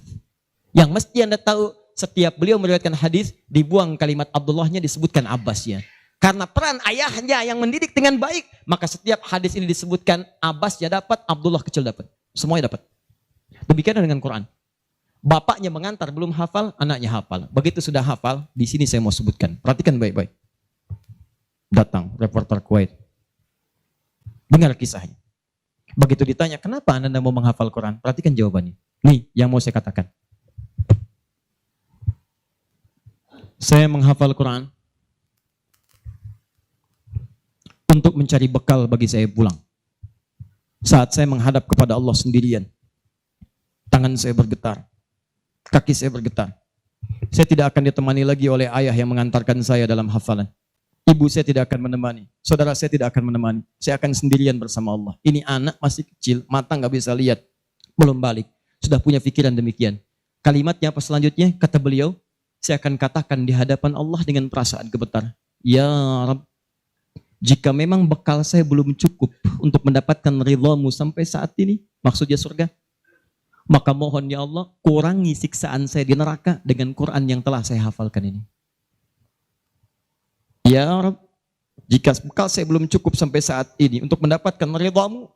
[SPEAKER 1] Yang mesti Anda tahu, setiap beliau meriwayatkan hadis, dibuang kalimat Abdullahnya, disebutkan Abbasnya. Karena peran ayahnya yang mendidik dengan baik, maka setiap hadis ini disebutkan Abbas ya dapat, Abdullah kecil dapat. Semuanya dapat. Demikian dengan Quran. Bapaknya mengantar belum hafal, anaknya hafal. Begitu sudah hafal, di sini saya mau sebutkan. Perhatikan baik-baik. Datang reporter Kuwait. Dengar kisahnya. Begitu ditanya, kenapa Anda mau menghafal Quran? Perhatikan jawabannya. Nih, yang mau saya katakan. Saya menghafal Quran untuk mencari bekal bagi saya pulang. Saat saya menghadap kepada Allah sendirian, tangan saya bergetar, kaki saya bergetar. Saya tidak akan ditemani lagi oleh ayah yang mengantarkan saya dalam hafalan. Ibu saya tidak akan menemani, saudara saya tidak akan menemani. Saya akan sendirian bersama Allah. Ini anak masih kecil, mata nggak bisa lihat, belum balik, sudah punya pikiran demikian. Kalimatnya apa selanjutnya? Kata beliau, saya akan katakan di hadapan Allah dengan perasaan gemetar. Ya Rabb, jika memang bekal saya belum cukup untuk mendapatkan ridhamu sampai saat ini, maksudnya surga, maka mohon ya Allah, kurangi siksaan saya di neraka dengan Quran yang telah saya hafalkan ini. Ya Rabb, jika bekal saya belum cukup sampai saat ini untuk mendapatkan ridhamu,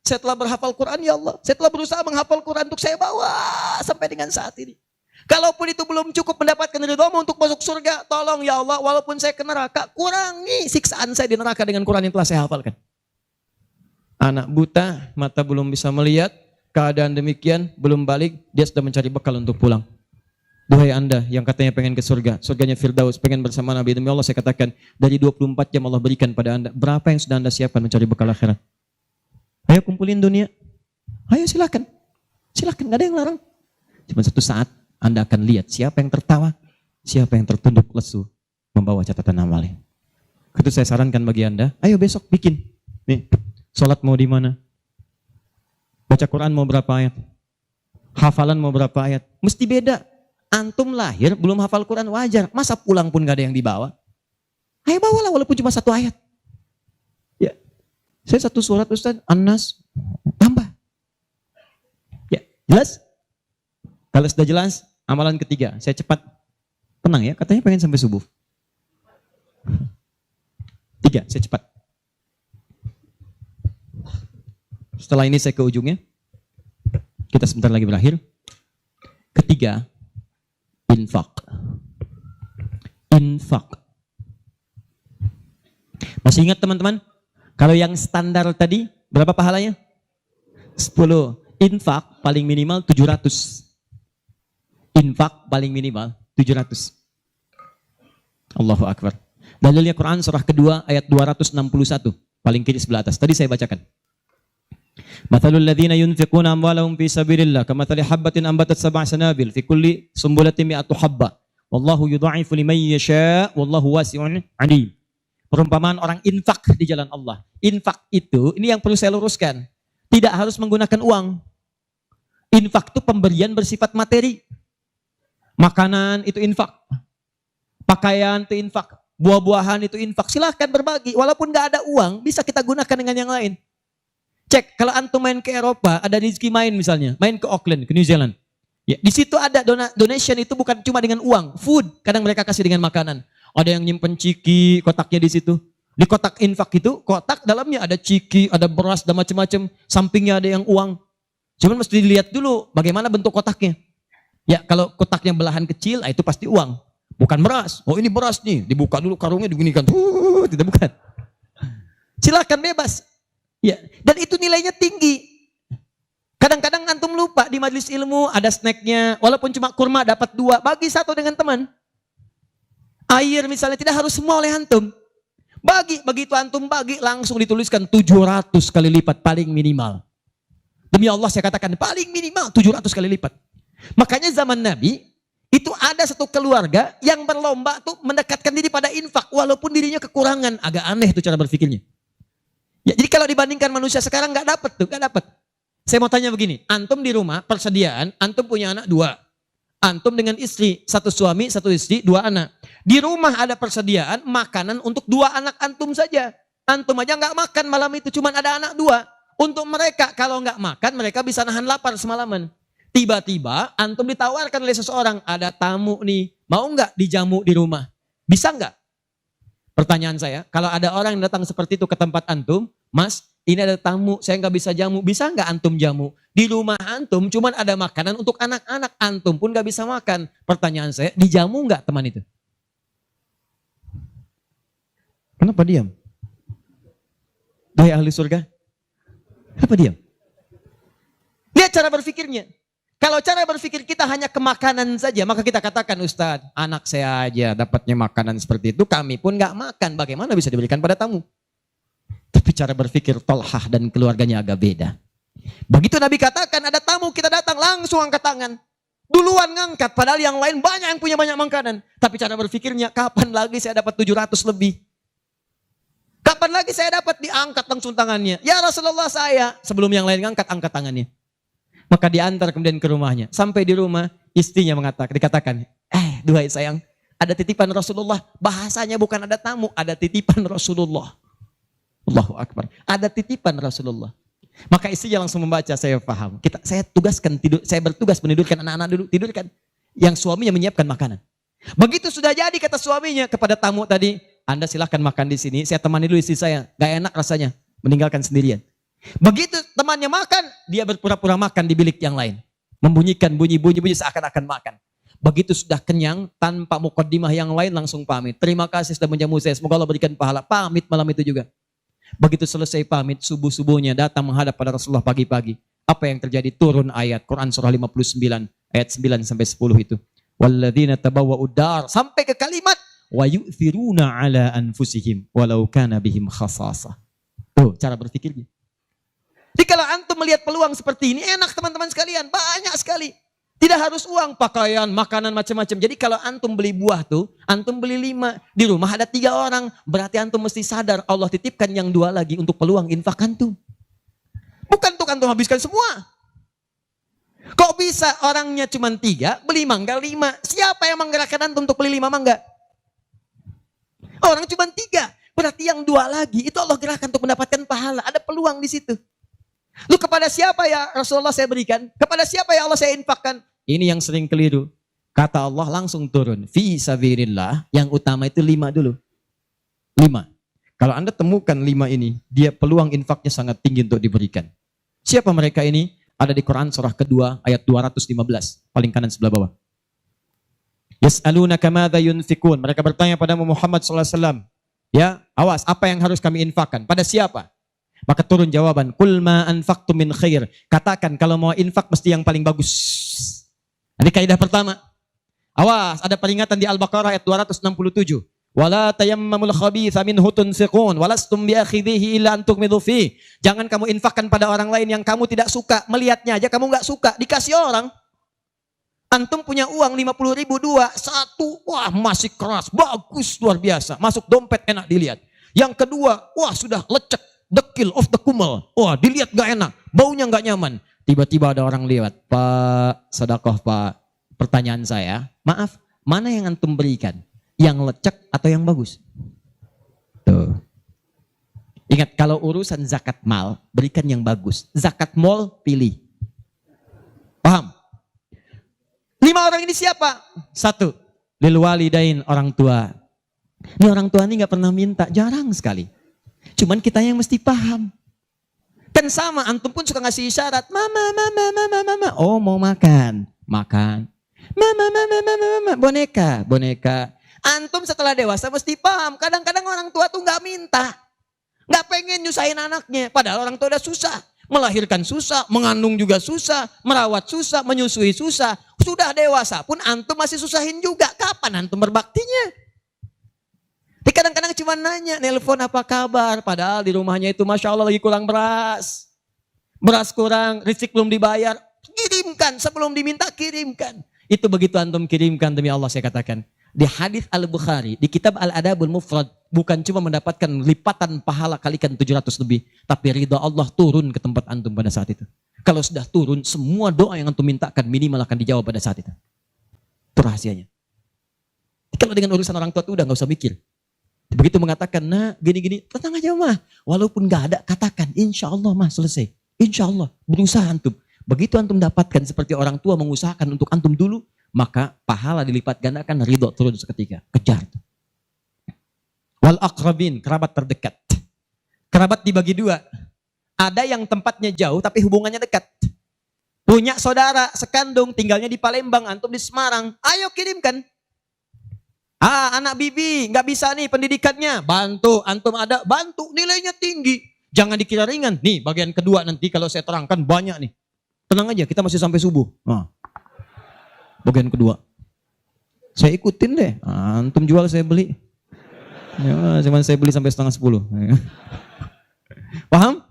[SPEAKER 1] saya telah berhafal Quran ya Allah. Saya telah berusaha menghafal Quran untuk saya bawa sampai dengan saat ini. Kalaupun itu belum cukup mendapatkan ridhamu untuk masuk surga, tolong ya Allah, walaupun saya ke neraka, kurangi siksaan saya di neraka dengan Quran yang telah saya hafalkan. Anak buta, mata belum bisa melihat, keadaan demikian, belum balik, dia sudah mencari bekal untuk pulang. Duhai Anda yang katanya pengen ke surga, surganya Firdaus, pengen bersama Nabi, demi Allah saya katakan, dari 24 jam Allah berikan pada Anda, berapa yang sudah Anda siapkan mencari bekal akhirat? Ayo kumpulin dunia, ayo silakan, silakan, gak ada yang larang. Cuma satu saat, Anda akan lihat siapa yang tertawa, siapa yang tertunduk lesu membawa catatan amalnya. Itu saya sarankan bagi Anda, ayo besok bikin. Nih, sholat mau di mana? Baca Quran mau berapa ayat? Hafalan mau berapa ayat? Mesti beda. Antum lahir belum hafal Quran wajar, masa pulang pun gak ada yang dibawa? Ayo bawalah walaupun cuma satu ayat. Ya, saya satu surat Ustaz, An-Nas, tambah. Ya, jelas? Kalau sudah jelas, amalan ketiga, saya cepat. Tenang ya, katanya pengen sampai subuh. 3, saya cepat. Setelah ini saya ke ujungnya. Kita sebentar lagi berakhir. Ketiga, infak. Infak. Masih ingat teman-teman? Kalau yang standar tadi, berapa pahalanya? 10. Infak paling minimal 700. Infak paling minimal 700. Allahu Akbar. Dalilnya Quran surah kedua ayat 261. Paling kiri sebelah atas. Tadi saya bacakan. Mathalul ladzina yunfiquna amwalahum fi sabilillah kamathali habbatin ambatat sab'a sanabil fi kulli sumbulatin mi'atu habba. Wallahu yudha'ifu liman yasha' wallahu wasi'un 'alim. Perumpamaan orang infak di jalan Allah. Infak itu, ini yang perlu saya luruskan. Tidak harus menggunakan uang. Infak itu pemberian bersifat materi. Makanan itu infak, pakaian itu infak, buah-buahan itu infak. Silahkan berbagi, walaupun gak ada uang, bisa kita gunakan dengan yang lain. Cek, kalau antum main ke Eropa, ada rezeki main misalnya, main ke Auckland, ke New Zealand. Ya, di situ ada donation itu bukan cuma dengan uang, food. Kadang mereka kasih dengan makanan. Ada yang nyimpen ciki, kotaknya di situ. Di kotak infak itu, kotak dalamnya ada ciki, ada beras, dan macam-macam. Sampingnya ada yang uang. Cuman mesti dilihat dulu bagaimana bentuk kotaknya. Ya, kalau kotaknya belahan kecil, itu pasti uang. Bukan beras. Oh ini beras nih, dibuka dulu karungnya diginikan. Tidak bukan. Silakan bebas. Ya, dan itu nilainya tinggi. Kadang-kadang antum lupa di majelis ilmu ada snacknya, walaupun cuma kurma dapat 2, bagi 1 dengan teman. Air misalnya tidak harus semua oleh antum. Bagi, begitu antum bagi langsung dituliskan 700 kali lipat paling minimal. Demi Allah saya katakan paling minimal 700 kali lipat. Makanya zaman Nabi, itu ada satu keluarga yang berlomba tuh mendekatkan diri pada infak, walaupun dirinya kekurangan. Agak aneh tuh cara berpikirnya. Ya, jadi kalau dibandingkan manusia sekarang nggak dapat tuh, nggak dapat. Saya mau tanya begini, antum di rumah persediaan, antum punya anak 2. Antum dengan istri, 1 suami, 1 istri, 2 anak. Di rumah ada persediaan makanan untuk 2 anak antum saja. Antum aja nggak makan malam itu, cuma ada anak 2. Untuk mereka, kalau nggak makan, mereka bisa nahan lapar semalaman. Tiba-tiba antum ditawarkan oleh seseorang, ada tamu nih, mau nggak dijamu di rumah? Bisa nggak?
[SPEAKER 2] Pertanyaan saya, kalau ada orang yang datang seperti itu ke tempat antum, Mas, ini ada tamu, saya nggak bisa jamu. Bisa nggak antum jamu? Di rumah antum cuman ada makanan untuk anak-anak, antum pun nggak bisa makan. Pertanyaan saya, dijamu nggak teman itu?
[SPEAKER 1] Kenapa diam?
[SPEAKER 2] Hai ahli surga. Kenapa diam? Lihat cara berpikirnya. Kalau cara berpikir kita hanya ke makanan saja, maka kita katakan, Ustadz, anak saya aja dapatnya makanan seperti itu, kami pun nggak makan. Bagaimana bisa diberikan pada tamu? Tapi cara berpikir Tolhah dan keluarganya agak beda. Begitu Nabi katakan ada tamu, kita datang langsung angkat tangan. Duluan ngangkat, padahal yang lain banyak yang punya banyak makanan. Tapi cara berpikirnya, kapan lagi saya dapat 700 lebih? Kapan lagi saya dapat diangkat langsung tangannya? Ya Rasulullah saya. Sebelum yang lain ngangkat, angkat tangannya. Maka diantar kemudian ke rumahnya. Sampai di rumah, istrinya dikatakan, duhai sayang, ada titipan Rasulullah. Bahasanya bukan ada tamu, ada titipan Rasulullah. Allahu Akbar. Ada titipan Rasulullah. Maka istrinya langsung membaca, saya paham. Saya bertugas menidurkan anak-anak dulu, tidurkan. Yang suaminya menyiapkan makanan. Begitu sudah jadi kata suaminya kepada tamu tadi, Anda silahkan makan di sini, saya temani dulu istri saya. Gak enak rasanya, meninggalkan sendirian. Begitu temannya makan, dia berpura-pura makan di bilik yang lain. Membunyikan bunyi-bunyi seakan-akan makan. Begitu sudah kenyang, tanpa mukaddimah yang lain langsung pamit. Terima kasih sudah menjamu saya, semoga Allah berikan pahala. Pamit malam itu juga. Begitu selesai pamit, subuh-subuhnya datang menghadap pada Rasulullah pagi-pagi. Apa yang terjadi? Turun ayat Quran surah 59 ayat 9 sampai 10 itu. Walladzina tabawwa'ud dar sampai ke kalimat wa yu'thiruna ala anfusihim walau kana bihim khasasah. Tuh cara berpikirnya. Jadi kalau antum melihat peluang seperti ini, enak teman-teman sekalian, banyak sekali. Tidak harus uang, pakaian, makanan, macam-macam. Jadi kalau antum beli buah tuh, antum beli 5, di rumah ada 3 orang, berarti antum mesti sadar Allah titipkan yang 2 lagi untuk peluang infak antum. Bukan untuk antum habiskan semua. Kok bisa orangnya cuma 3, beli mangga 5. Siapa yang menggerakkan antum untuk beli 5 mangga? Orang cuma 3, berarti yang 2 lagi, itu Allah gerakkan untuk mendapatkan pahala. Ada peluang di situ. Lu kepada siapa ya Rasulullah saya berikan? Kepada siapa ya Allah saya infakkan? Ini yang sering keliru. Kata Allah langsung turun. Fi sabilillah. Yang utama itu 5 dulu. 5. Kalau Anda temukan 5 ini, dia peluang infaknya sangat tinggi untuk diberikan. Siapa mereka ini? Ada di Quran surah kedua ayat 215. Paling kanan sebelah bawah. Yas'alunaka madza yunfikun. Mereka bertanya pada Muhammad SAW. Ya, awas, apa yang harus kami infakkan? Pada siapa? Maka turun jawaban, kul ma anfaqtum min khair. Katakan kalau mau infak mesti yang paling bagus. Ini kaidah pertama. Awas, ada peringatan di Al-Baqarah ayat 267. Wala tayammamul khabitha minhu tunfiqun walastum biakhidhihi illa an tughmidu fi. Jangan kamu infakkan pada orang lain yang kamu tidak suka. Melihatnya aja kamu enggak suka, dikasih orang. Antum punya uang 50.000 2, 1, wah masih keras, bagus, luar biasa. Masuk dompet enak dilihat. Yang kedua, wah sudah lecek. Dekil of the kumel. Wah dilihat gak enak. Baunya gak nyaman. Tiba-tiba ada orang lewat. Pak, sedekah Pak. Pertanyaan saya. Maaf, mana yang antum berikan? Yang lecek atau yang bagus? Tuh. Ingat kalau urusan zakat mal, berikan yang bagus. Zakat mal, pilih. Paham? 5 orang ini siapa? 1. Lil walidain, orang tua. Ini orang tua ini gak pernah minta. Jarang sekali. Cuman kita yang mesti paham. Kan sama, antum pun suka ngasih isyarat. Mama. Oh mau makan. Makan. Mama. Boneka. Antum setelah dewasa mesti paham. Kadang-kadang orang tua tuh gak minta. Gak pengen nyusahin anaknya. Padahal orang tua udah susah. Melahirkan susah, mengandung juga susah, merawat susah, menyusui susah. Sudah dewasa pun antum masih susahin juga. Kapan antum berbaktinya? Kadang-kadang cuma nanya, nelpon apa kabar. Padahal di rumahnya itu Masya Allah lagi kurang beras. Beras kurang, rezeki belum dibayar. Kirimkan, sebelum diminta kirimkan. Itu begitu antum kirimkan demi Allah saya katakan. Di hadis Al-Bukhari, di kitab Al-Adabul Mufrad. Bukan cuma mendapatkan lipatan pahala kalikan 700 lebih. Tapi ridha Allah turun ke tempat antum pada saat itu. Kalau sudah turun, semua doa yang antum mintakan minimal akan dijawab pada saat itu. Itu rahasianya. Kalau dengan urusan orang tua itu udah gak usah mikir. Begitu mengatakan, nah gini-gini, tenang aja mah. Walaupun gak ada, katakan, insya Allah mah selesai. Insya Allah, berusaha antum. Begitu antum dapatkan seperti orang tua mengusahakan untuk antum dulu, maka pahala dilipat gandakan, ridho turun seketika. Kejar. Wal aqrabin, kerabat terdekat. Kerabat dibagi dua. Ada yang tempatnya jauh tapi hubungannya dekat. Punya saudara sekandung tinggalnya di Palembang, antum di Semarang. Ayo kirimkan. Anak bibi nggak bisa nih pendidikannya. Bantu, antum ada, bantu, nilainya tinggi. Jangan dikira ringan. Nih bagian kedua nanti kalau saya terangkan banyak nih. Tenang aja, kita masih sampai subuh. Bagian kedua. Saya ikutin deh. Antum jual saya beli. Ya, cuman saya beli sampai 9:30. Paham?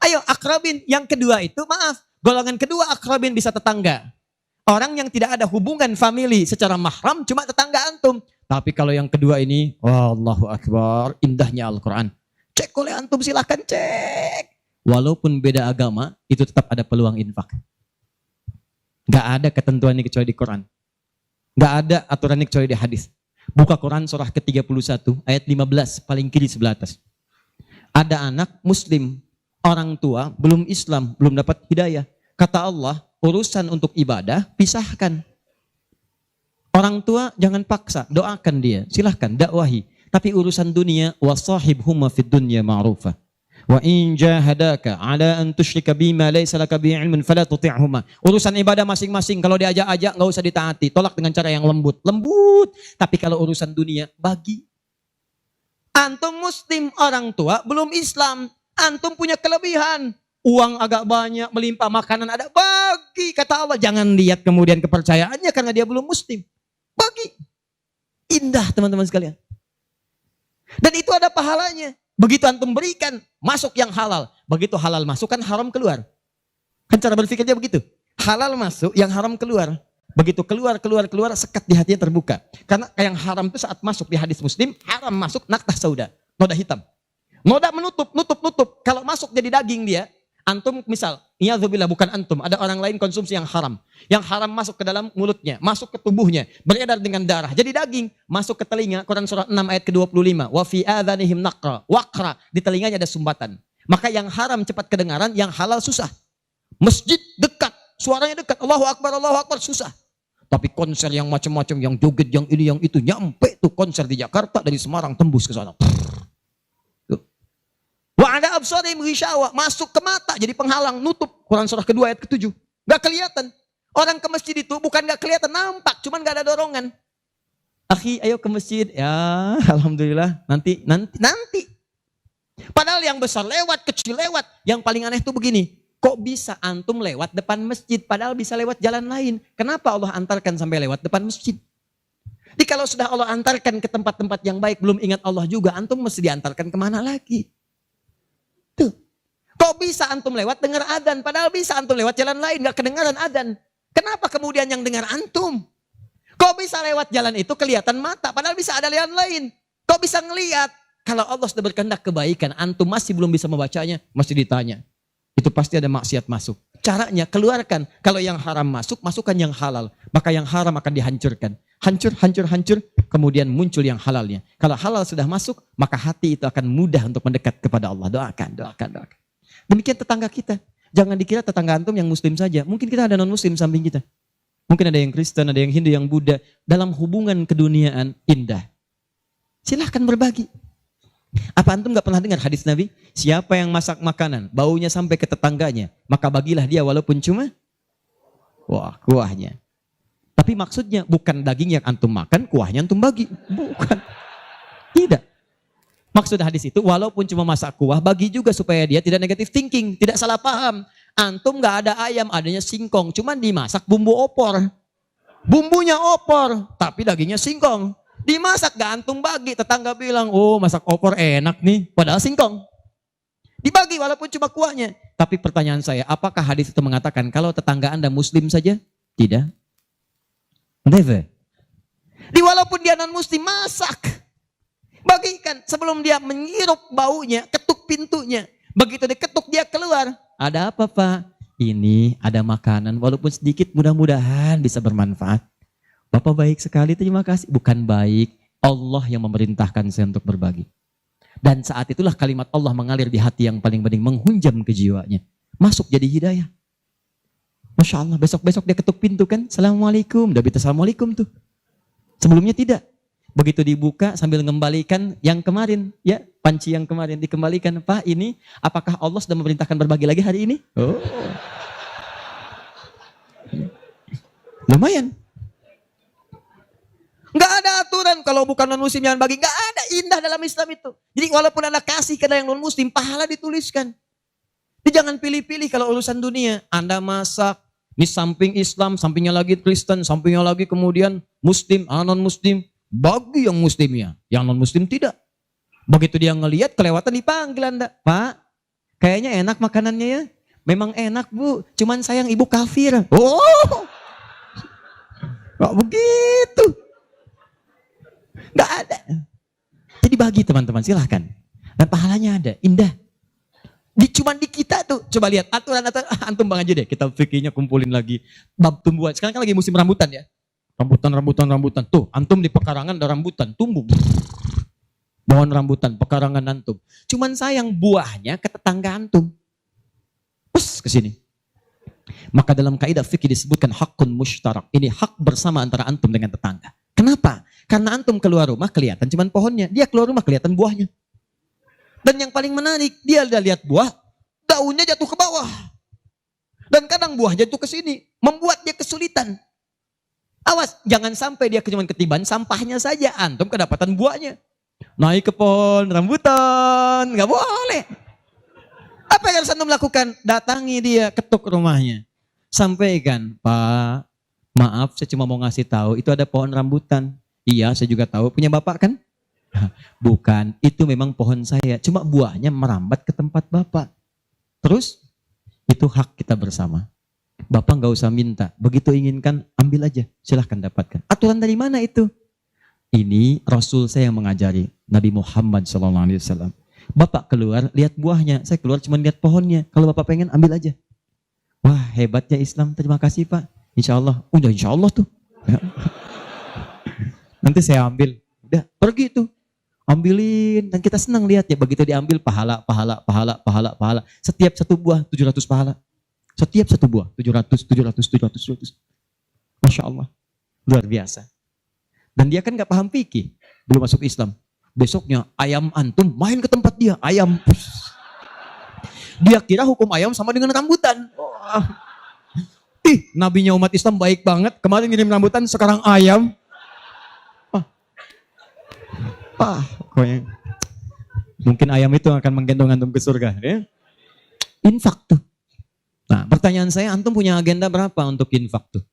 [SPEAKER 2] Ayo akrabin. Yang kedua itu maaf. Golongan kedua akrabin bisa tetangga. Orang yang tidak ada hubungan famili secara mahram cuma tetangga antum. Tapi kalau yang kedua ini, Allahu Akbar, indahnya Al-Quran. Cek oleh antum, silahkan cek. Walaupun beda agama, itu tetap ada peluang infak. Gak ada ketentuan ini kecuali di Quran. Gak ada aturan ini kecuali di hadis. Buka Quran surah ke-31 ayat 15 paling kiri sebelah atas. Ada anak muslim, orang tua belum Islam, belum dapat hidayah. Kata Allah, urusan untuk ibadah pisahkan. Orang tua jangan paksa, doakan dia, silahkan dakwahi. Tapi urusan dunia, wasahibhuma fid dunya ma'rufa. Wa in jahadaka ala an tusyrika bima laysa laka bihi ilmun fala tuti'huma. Urusan ibadah masing-masing, kalau diajak-ajak enggak usah ditaati, tolak dengan cara yang lembut. Lembut. Tapi kalau urusan dunia, bagi. Antum muslim, orang tua belum Islam, antum punya kelebihan. Uang agak banyak, melimpah, makanan ada, bagi. Kata Allah, jangan lihat kemudian kepercayaannya karena dia belum muslim. Bagi. Indah teman-teman sekalian. Dan itu ada pahalanya. Begitu antum berikan, masuk yang halal. Begitu halal masuk kan haram keluar. Kan cara berpikirnya begitu. Halal masuk, yang haram keluar. Begitu keluar, sekat di hatinya terbuka. Karena yang haram itu saat masuk di hadis Muslim, haram masuk naktah sauda, noda hitam. Noda menutup. Kalau masuk jadi daging dia, antum misal, iyadzubillah bukan antum, ada orang lain konsumsi yang haram. Yang haram masuk ke dalam mulutnya, masuk ke tubuhnya, beredar dengan darah. Jadi daging, masuk ke telinga, Quran surah 6 ayat ke-25. Wa fi adhanihim waqra, di telinganya ada sumbatan. Maka yang haram cepat kedengaran, yang halal susah. Masjid dekat, suaranya dekat, Allahu Akbar, susah. Tapi konser yang macam-macam, yang joget, yang ini, yang itu, nyampe tuh konser di Jakarta, dari Semarang tembus ke sana. Wa ada absarihim ghishawa, masuk ke mata jadi penghalang, nutup. Quran surah kedua ayat ke-7. Gak kelihatan. Orang ke masjid itu bukan gak kelihatan, nampak, cuman gak ada dorongan. Akhi, ayo ke masjid. Ya, alhamdulillah, nanti. Padahal yang besar lewat, kecil lewat. Yang paling aneh itu begini. Kok bisa antum lewat depan masjid padahal bisa lewat jalan lain? Kenapa Allah antarkan sampai lewat depan masjid? Jadi kalau sudah Allah antarkan ke tempat-tempat yang baik, belum ingat Allah juga, antum mesti diantarkan kemana lagi? Tuh. Kok bisa antum lewat dengar adzan, padahal bisa antum lewat jalan lain, gak kedengaran adzan. Kenapa kemudian yang dengar antum? Kok bisa lewat jalan itu kelihatan mata, padahal bisa ada jalan lain. Kok bisa ngelihat? Kalau Allah sudah berkehendak kebaikan, antum masih belum bisa membacanya, mesti ditanya. Itu pasti ada maksiat masuk. Caranya keluarkan. Kalau yang haram masuk, masukkan yang halal. Maka yang haram akan dihancurkan. Hancur. Kemudian muncul yang halalnya. Kalau halal sudah masuk, maka hati itu akan mudah untuk mendekat kepada Allah. Doakan. Demikian tetangga kita. Jangan dikira tetangga antum yang muslim saja. Mungkin kita ada non muslim samping kita. Mungkin ada yang Kristen, ada yang Hindu, yang Buddha. Dalam hubungan keduniaan indah. Silahkan berbagi. Apa antum gak pernah dengar hadis Nabi? Siapa yang masak makanan, baunya sampai ke tetangganya, maka bagilah dia walaupun cuma kuahnya. Tapi maksudnya bukan daging yang antum makan, kuahnya antum bagi. Bukan. Tidak. Maksud hadis itu walaupun cuma masak kuah, bagi juga supaya dia tidak negatif thinking, tidak salah paham. Antum gak ada ayam, adanya singkong, cuman dimasak bumbu opor. Bumbunya opor, tapi dagingnya singkong. Dimasak gak antum bagi, tetangga bilang, oh masak opor enak nih, padahal singkong. Dibagi walaupun cuma kuahnya. Tapi pertanyaan saya, apakah hadis itu mengatakan kalau tetangga anda muslim saja? Tidak. Never. Walaupun dia non muslim, masak. Bagikan sebelum dia menghirup baunya, ketuk pintunya. Begitu diketuk dia keluar. Ada apa Pak? Ini ada makanan, walaupun sedikit mudah-mudahan bisa bermanfaat. Bapak baik sekali, terima kasih. Bukan baik, Allah yang memerintahkan saya untuk berbagi. Dan saat itulah kalimat Allah mengalir di hati yang paling bening, menghunjam ke jiwanya. Masuk jadi hidayah. Masya Allah, besok-besok dia ketuk pintu kan, Assalamualaikum. Udah minta Assalamualaikum tuh. Sebelumnya tidak. Begitu dibuka sambil mengembalikan yang kemarin, ya panci yang kemarin dikembalikan. Pak, ini apakah Allah sudah memerintahkan berbagi lagi hari ini? Oh, lumayan. Nggak ada aturan kalau bukan non muslim jangan bagi. Nggak ada, indah dalam Islam itu. Jadi walaupun Anda kasih ke yang non muslim, pahala dituliskan. Jadi jangan pilih-pilih kalau urusan dunia. Anda masak, ini samping Islam, sampingnya lagi Kristen, sampingnya lagi kemudian muslim, non muslim. Bagi yang muslimnya, yang non muslim tidak. Begitu dia ngelihat kelewatan dipanggil Anda. Pak, kayaknya enak makanannya ya. Memang enak Bu, cuman sayang ibu kafir. Oh, nggak begitu. Nggak ada. Jadi bagi teman-teman, silahkan. Dan pahalanya ada, indah. Cuman di kita tuh, coba lihat aturan antum bang aja deh. Kita fikirnya kumpulin lagi. Bab tumbuhan, sekarang kan lagi musim rambutan ya. Rambutan. Tuh, antum di pekarangan ada rambutan, tumbuh. Pohon rambutan, pekarangan antum. Cuman sayang buahnya ke tetangga antum. Terus ke sini. Maka dalam kaidah fikih disebutkan hakun mushtarak. Ini hak bersama antara antum dengan tetangga. Kenapa? Karena antum keluar rumah kelihatan cuman pohonnya. Dia keluar rumah kelihatan buahnya. Dan yang paling menarik, dia udah lihat buah, daunnya jatuh ke bawah. Dan kadang buah jatuh ke sini, membuat dia kesulitan. Awas, jangan sampai dia cuma ketiban sampahnya saja, antum kedapatan buahnya. Naik ke pohon rambutan, nggak boleh. Apa yang harus antum lakukan? Datangi dia, ketuk rumahnya. Sampaikan, Pak, maaf saya cuma mau ngasih tahu, itu ada pohon rambutan. Iya, saya juga tahu, punya bapak kan? Bukan, itu memang pohon saya. Cuma buahnya merambat ke tempat bapak. Terus, itu hak kita bersama. Bapak nggak usah minta. Begitu inginkan, ambil aja. Silahkan dapatkan. Aturan dari mana itu? Ini Rasul saya yang mengajari. Nabi Muhammad SAW. Bapak keluar, lihat buahnya. Saya keluar cuma lihat pohonnya. Kalau bapak pengen, ambil aja. Wah, hebatnya Islam. Terima kasih Pak. Insya Allah. Udah insya Allah tuh. Nanti saya ambil. Udah, pergi tuh. Ambilin. Dan kita senang lihat ya. Begitu diambil, pahala. Setiap satu buah, 700 pahala. Setiap satu buah, 700. Masya Allah. Luar biasa. Dan dia kan gak paham fikih. Belum masuk Islam. Besoknya, ayam antum main ke tempat dia. Ayam. Dia kira hukum ayam sama dengan rambutan. Oh. Nabinya umat Islam baik banget. Kemarin ngirim rambutan, sekarang ayam. Pokoknya mungkin ayam itu akan menggendong antum ke surga. Ya? Infak tuh. Nah, pertanyaan saya, antum punya agenda berapa untuk infak tuh?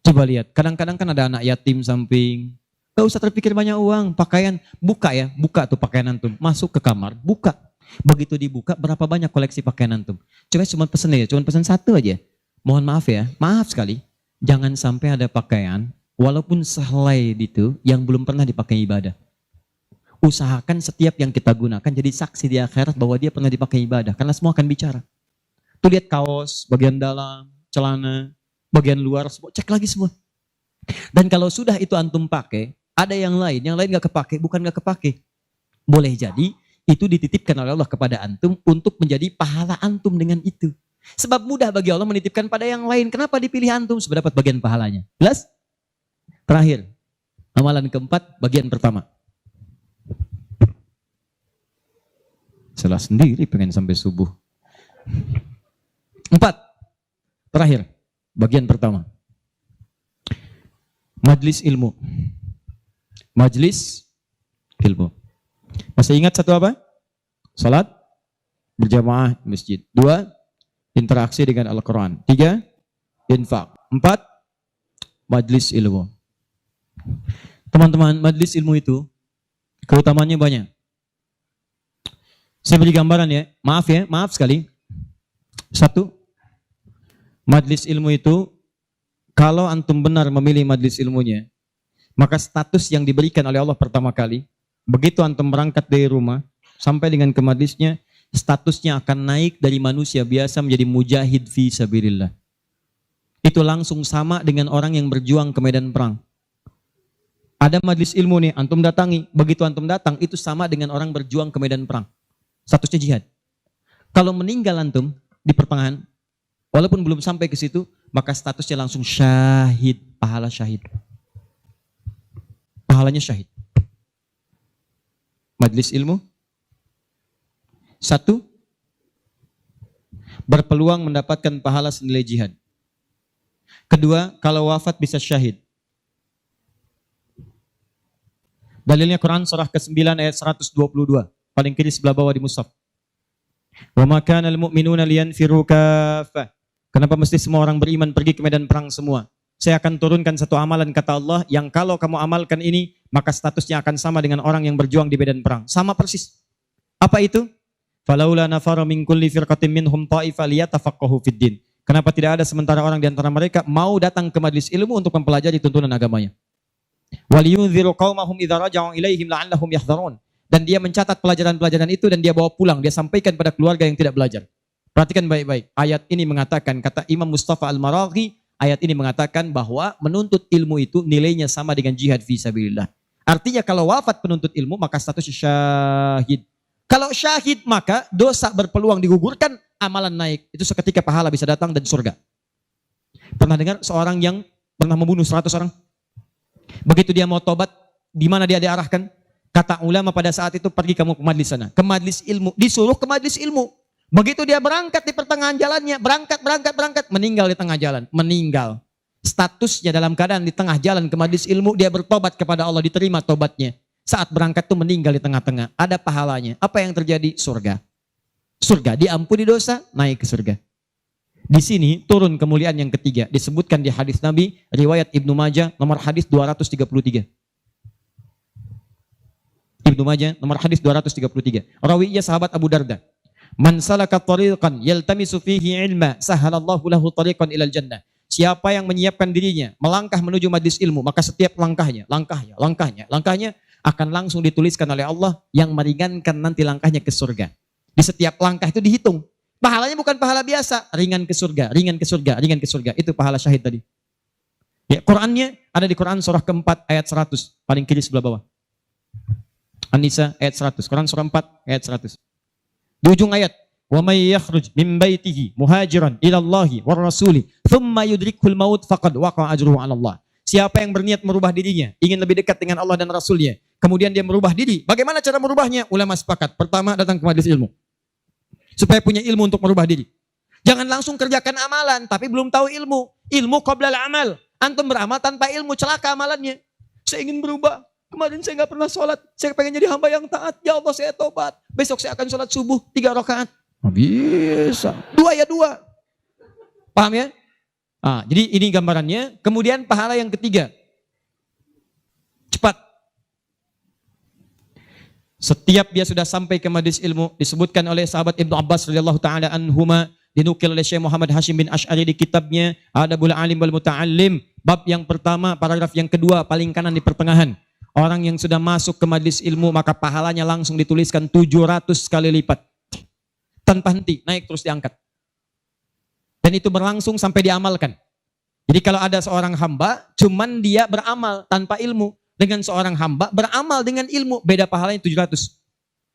[SPEAKER 2] Coba lihat, kadang-kadang kan ada anak yatim samping. Gak usah terpikir banyak uang, pakaian. Buka tuh pakaian antum. Masuk ke kamar, buka. Begitu dibuka, berapa banyak koleksi pakaian antum? Coba cuma pesen satu aja. Mohon maaf ya, maaf sekali. Jangan sampai ada pakaian, walaupun sehelai itu, yang belum pernah dipakai ibadah. Usahakan setiap yang kita gunakan jadi saksi di akhirat bahwa dia pernah dipakai ibadah. Karena semua akan bicara. Tuh lihat kaos, bagian dalam, celana, bagian luar, cek lagi semua. Dan kalau sudah itu antum pakai, ada yang lain gak kepake, bukan gak kepake. Boleh jadi itu dititipkan oleh Allah kepada antum untuk menjadi pahala antum dengan itu. Sebab mudah bagi Allah menitipkan pada yang lain. Kenapa dipilih antum supaya dapat bagian pahalanya? Jelas? Terakhir, amalan keempat, bagian pertama. Salah sendiri pengen sampai subuh. 4. Terakhir, bagian pertama. Majlis ilmu. Majlis ilmu. Masih ingat satu apa? Salat berjamaah di masjid. 2. Interaksi dengan Al-Quran. 3. Infak. 4. Majlis ilmu. Teman-teman, majlis ilmu itu keutamaannya banyak. Saya beri gambaran ya, maaf sekali. 1. Majlis ilmu itu, kalau antum benar memilih majlis ilmunya, maka status yang diberikan oleh Allah pertama kali, begitu antum berangkat dari rumah, sampai dengan ke majlisnya, statusnya akan naik dari manusia biasa menjadi mujahid fi sabilillah. Itu langsung sama dengan orang yang berjuang ke medan perang. Ada majlis ilmu nih, antum datangi, begitu antum datang, itu sama dengan orang berjuang ke medan perang. Statusnya jihad. Kalau meninggal antum di pertengahan, walaupun belum sampai ke situ, maka statusnya langsung syahid, pahala syahid. Pahalanya syahid. Majelis ilmu. Satu, berpeluang mendapatkan pahala senilai jihad. Kedua, kalau wafat bisa syahid. Dalilnya Quran surah ke-9 ayat 122. Paling kiri sebelah bawah di mushaf. Wa ma kana al-mu'minuna liyanfiru kaffah. Kenapa mesti semua orang beriman pergi ke medan perang semua? Saya akan turunkan satu amalan kata Allah yang kalau kamu amalkan ini maka statusnya akan sama dengan orang yang berjuang di medan perang. Sama persis. Apa itu? Falaula nafara min kulli firqatin minhum ta'ifa liyatafaqahu fid din. Kenapa tidak ada sementara orang di antara mereka mau datang ke majelis ilmu untuk mempelajari tuntunan agamanya? Waliyunziru qaumahum idza raja'u ilaihim la'allahum yahdharun. Dan dia mencatat pelajaran-pelajaran itu dan dia bawa pulang, dia sampaikan pada keluarga yang tidak belajar. Perhatikan baik-baik. Ayat ini mengatakan, kata Imam Mustafa Al-Maraghi, ayat ini mengatakan bahwa menuntut ilmu itu nilainya sama dengan jihad fi sabilillah. Artinya kalau wafat penuntut ilmu maka status syahid. Kalau syahid maka dosa berpeluang digugurkan, amalan naik. Itu seketika pahala bisa datang dan surga. Pernah dengar seorang yang pernah membunuh 100 orang? Begitu dia mau tobat, di mana dia diarahkan? Kata ulama pada saat itu, pergi kamu ke majlis sana. Ke majlis ilmu. Disuruh ke majlis ilmu. Begitu dia berangkat di pertengahan jalannya, berangkat, meninggal di tengah jalan. Meninggal. Statusnya dalam keadaan di tengah jalan ke majlis ilmu, dia bertobat kepada Allah, diterima tobatnya. Saat berangkat itu meninggal di tengah-tengah. Ada pahalanya. Apa yang terjadi? Surga. Surga, diampuni dosa, naik ke surga. Di sini turun kemuliaan yang ketiga. Disebutkan di hadis Nabi, riwayat Ibnu Majah, nomor hadis 233. Ibnu Majah, nomor hadis 233. Rawinya sahabat Abu Darda. Man salaka tariqan yaltamisu fihi ilma, sahalallahu lahu tariqan ilal jannah. Siapa yang menyiapkan dirinya melangkah menuju majlis ilmu, maka setiap langkahnya akan langsung dituliskan oleh Allah yang meringankan nanti langkahnya ke surga. Di setiap langkah itu dihitung. Pahalanya bukan pahala biasa, ringan ke surga, ringan ke surga, ringan ke surga. Itu pahala syahid tadi. Ya, Qurannya ada di Quran surah keempat ayat 100, paling kiri sebelah bawah. An-Nisa ayat 100, Quran surah 4 ayat 100. Di ujung ayat, wa may yakhruj min baitihi muhajiran ila Allahi war rasuli thumma yudrikul maut faqad waqa'a ajruhu 'ala Allah. Siapa yang berniat merubah dirinya, ingin lebih dekat dengan Allah dan Rasulnya, kemudian dia merubah diri. Bagaimana cara merubahnya? Ulama sepakat. Pertama, datang ke majelis ilmu. Supaya punya ilmu untuk merubah diri. Jangan langsung kerjakan amalan, tapi belum tahu ilmu. Ilmu qabla al-amal. Antum beramal tanpa ilmu, celaka amalannya. Saya ingin berubah. Kemarin saya nggak pernah sholat. Saya pengen jadi hamba yang taat. Ya Allah, saya tobat. Besok saya akan sholat subuh 3 rakaat. Bisa. 2 ya 2. Paham ya? Jadi ini gambarannya. Kemudian pahala yang ketiga. Cepat. Setiap dia sudah sampai ke majelis ilmu, disebutkan oleh sahabat Ibnu Abbas radhiyallahu taala anhuma, dinukil oleh Syekh Muhammad Hashim bin Asy'ari di kitabnya Adabul Alim wal Muta'allim, bab yang pertama, paragraf yang kedua, paling kanan di pertengahan. Orang yang sudah masuk ke majelis ilmu maka pahalanya langsung dituliskan 700 kali lipat. Tanpa henti, naik terus diangkat. Dan itu berlangsung sampai diamalkan. Jadi kalau ada seorang hamba, cuman dia beramal tanpa ilmu. Dengan seorang hamba beramal dengan ilmu, beda pahalanya 700.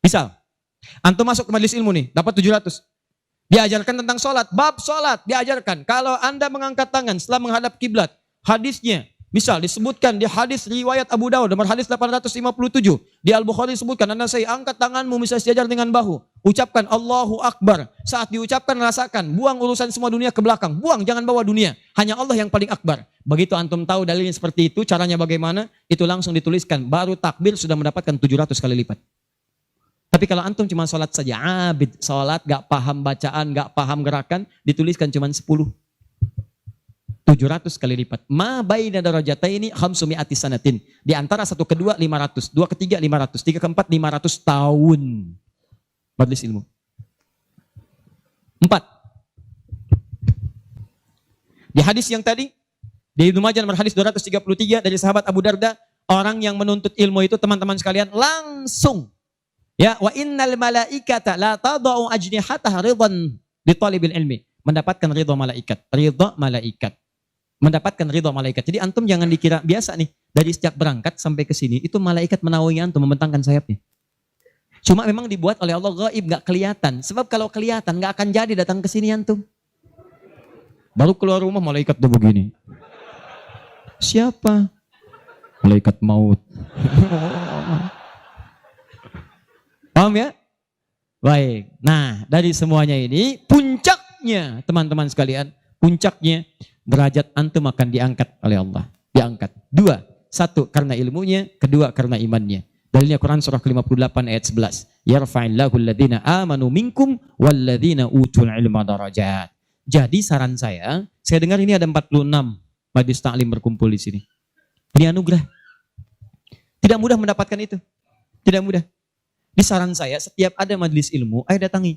[SPEAKER 2] Misal, antum masuk ke majelis ilmu nih, dapat 700. Diajarkan tentang sholat, bab sholat diajarkan. Kalau anda mengangkat tangan setelah menghadap kiblat, hadisnya, misal disebutkan di hadis riwayat Abu Dawud, nomor hadis 857. Di Al-Bukhari disebutkan, anda saya angkat tanganmu, misal sejajar dengan bahu. Ucapkan Allahu Akbar. Saat diucapkan rasakan, buang urusan semua dunia ke belakang. Buang, jangan bawa dunia. Hanya Allah yang paling akbar. Begitu antum tahu dalilnya seperti itu, caranya bagaimana, itu langsung dituliskan. Baru takbir sudah mendapatkan 700 kali lipat. Tapi kalau antum cuma sholat saja, abid, sholat, gak paham bacaan, gak paham gerakan, dituliskan cuma 10. 700 kali lipat. Ma baina darajataini khamsumi'ati sanatin. Di antara satu kedua 500, dua ketiga 500, tiga keempat 500 tahun. Majelis ilmu. 4. Di hadis yang tadi, di Ibnu Majah nomor hadis 233 dari sahabat Abu Darda, orang yang menuntut ilmu itu teman-teman sekalian langsung, ya, wa innal malaikata la tadau ajnihataha ridwan li talibil ilmi, mendapatkan ridha malaikat, mendapatkan ridha malaikat. Jadi antum jangan dikira biasa nih, dari sejak berangkat sampai ke sini itu malaikat menaungi antum, membentangkan sayapnya. Cuma memang dibuat oleh Allah gaib, gak kelihatan. Sebab kalau kelihatan gak akan jadi datang ke sini antum. Baru keluar rumah malaikat tuh begini. Siapa? Malaikat maut. Paham ya? Baik. Nah, dari semuanya ini puncaknya teman-teman sekalian, puncaknya derajat antum akan diangkat oleh Allah. Diangkat. Dua. Satu karena ilmunya, kedua karena imannya. Dalilnya Quran surah ke-58 ayat 11. Yarfa'illahu alladhina amanu minkum walladhina utul ilma darajat. Jadi saran saya dengar ini ada 46 majlis taklim berkumpul di sini. Ini anugerah. Tidak mudah mendapatkan itu. Tidak mudah. Di saran saya, setiap ada majelis ilmu, ayo datangi.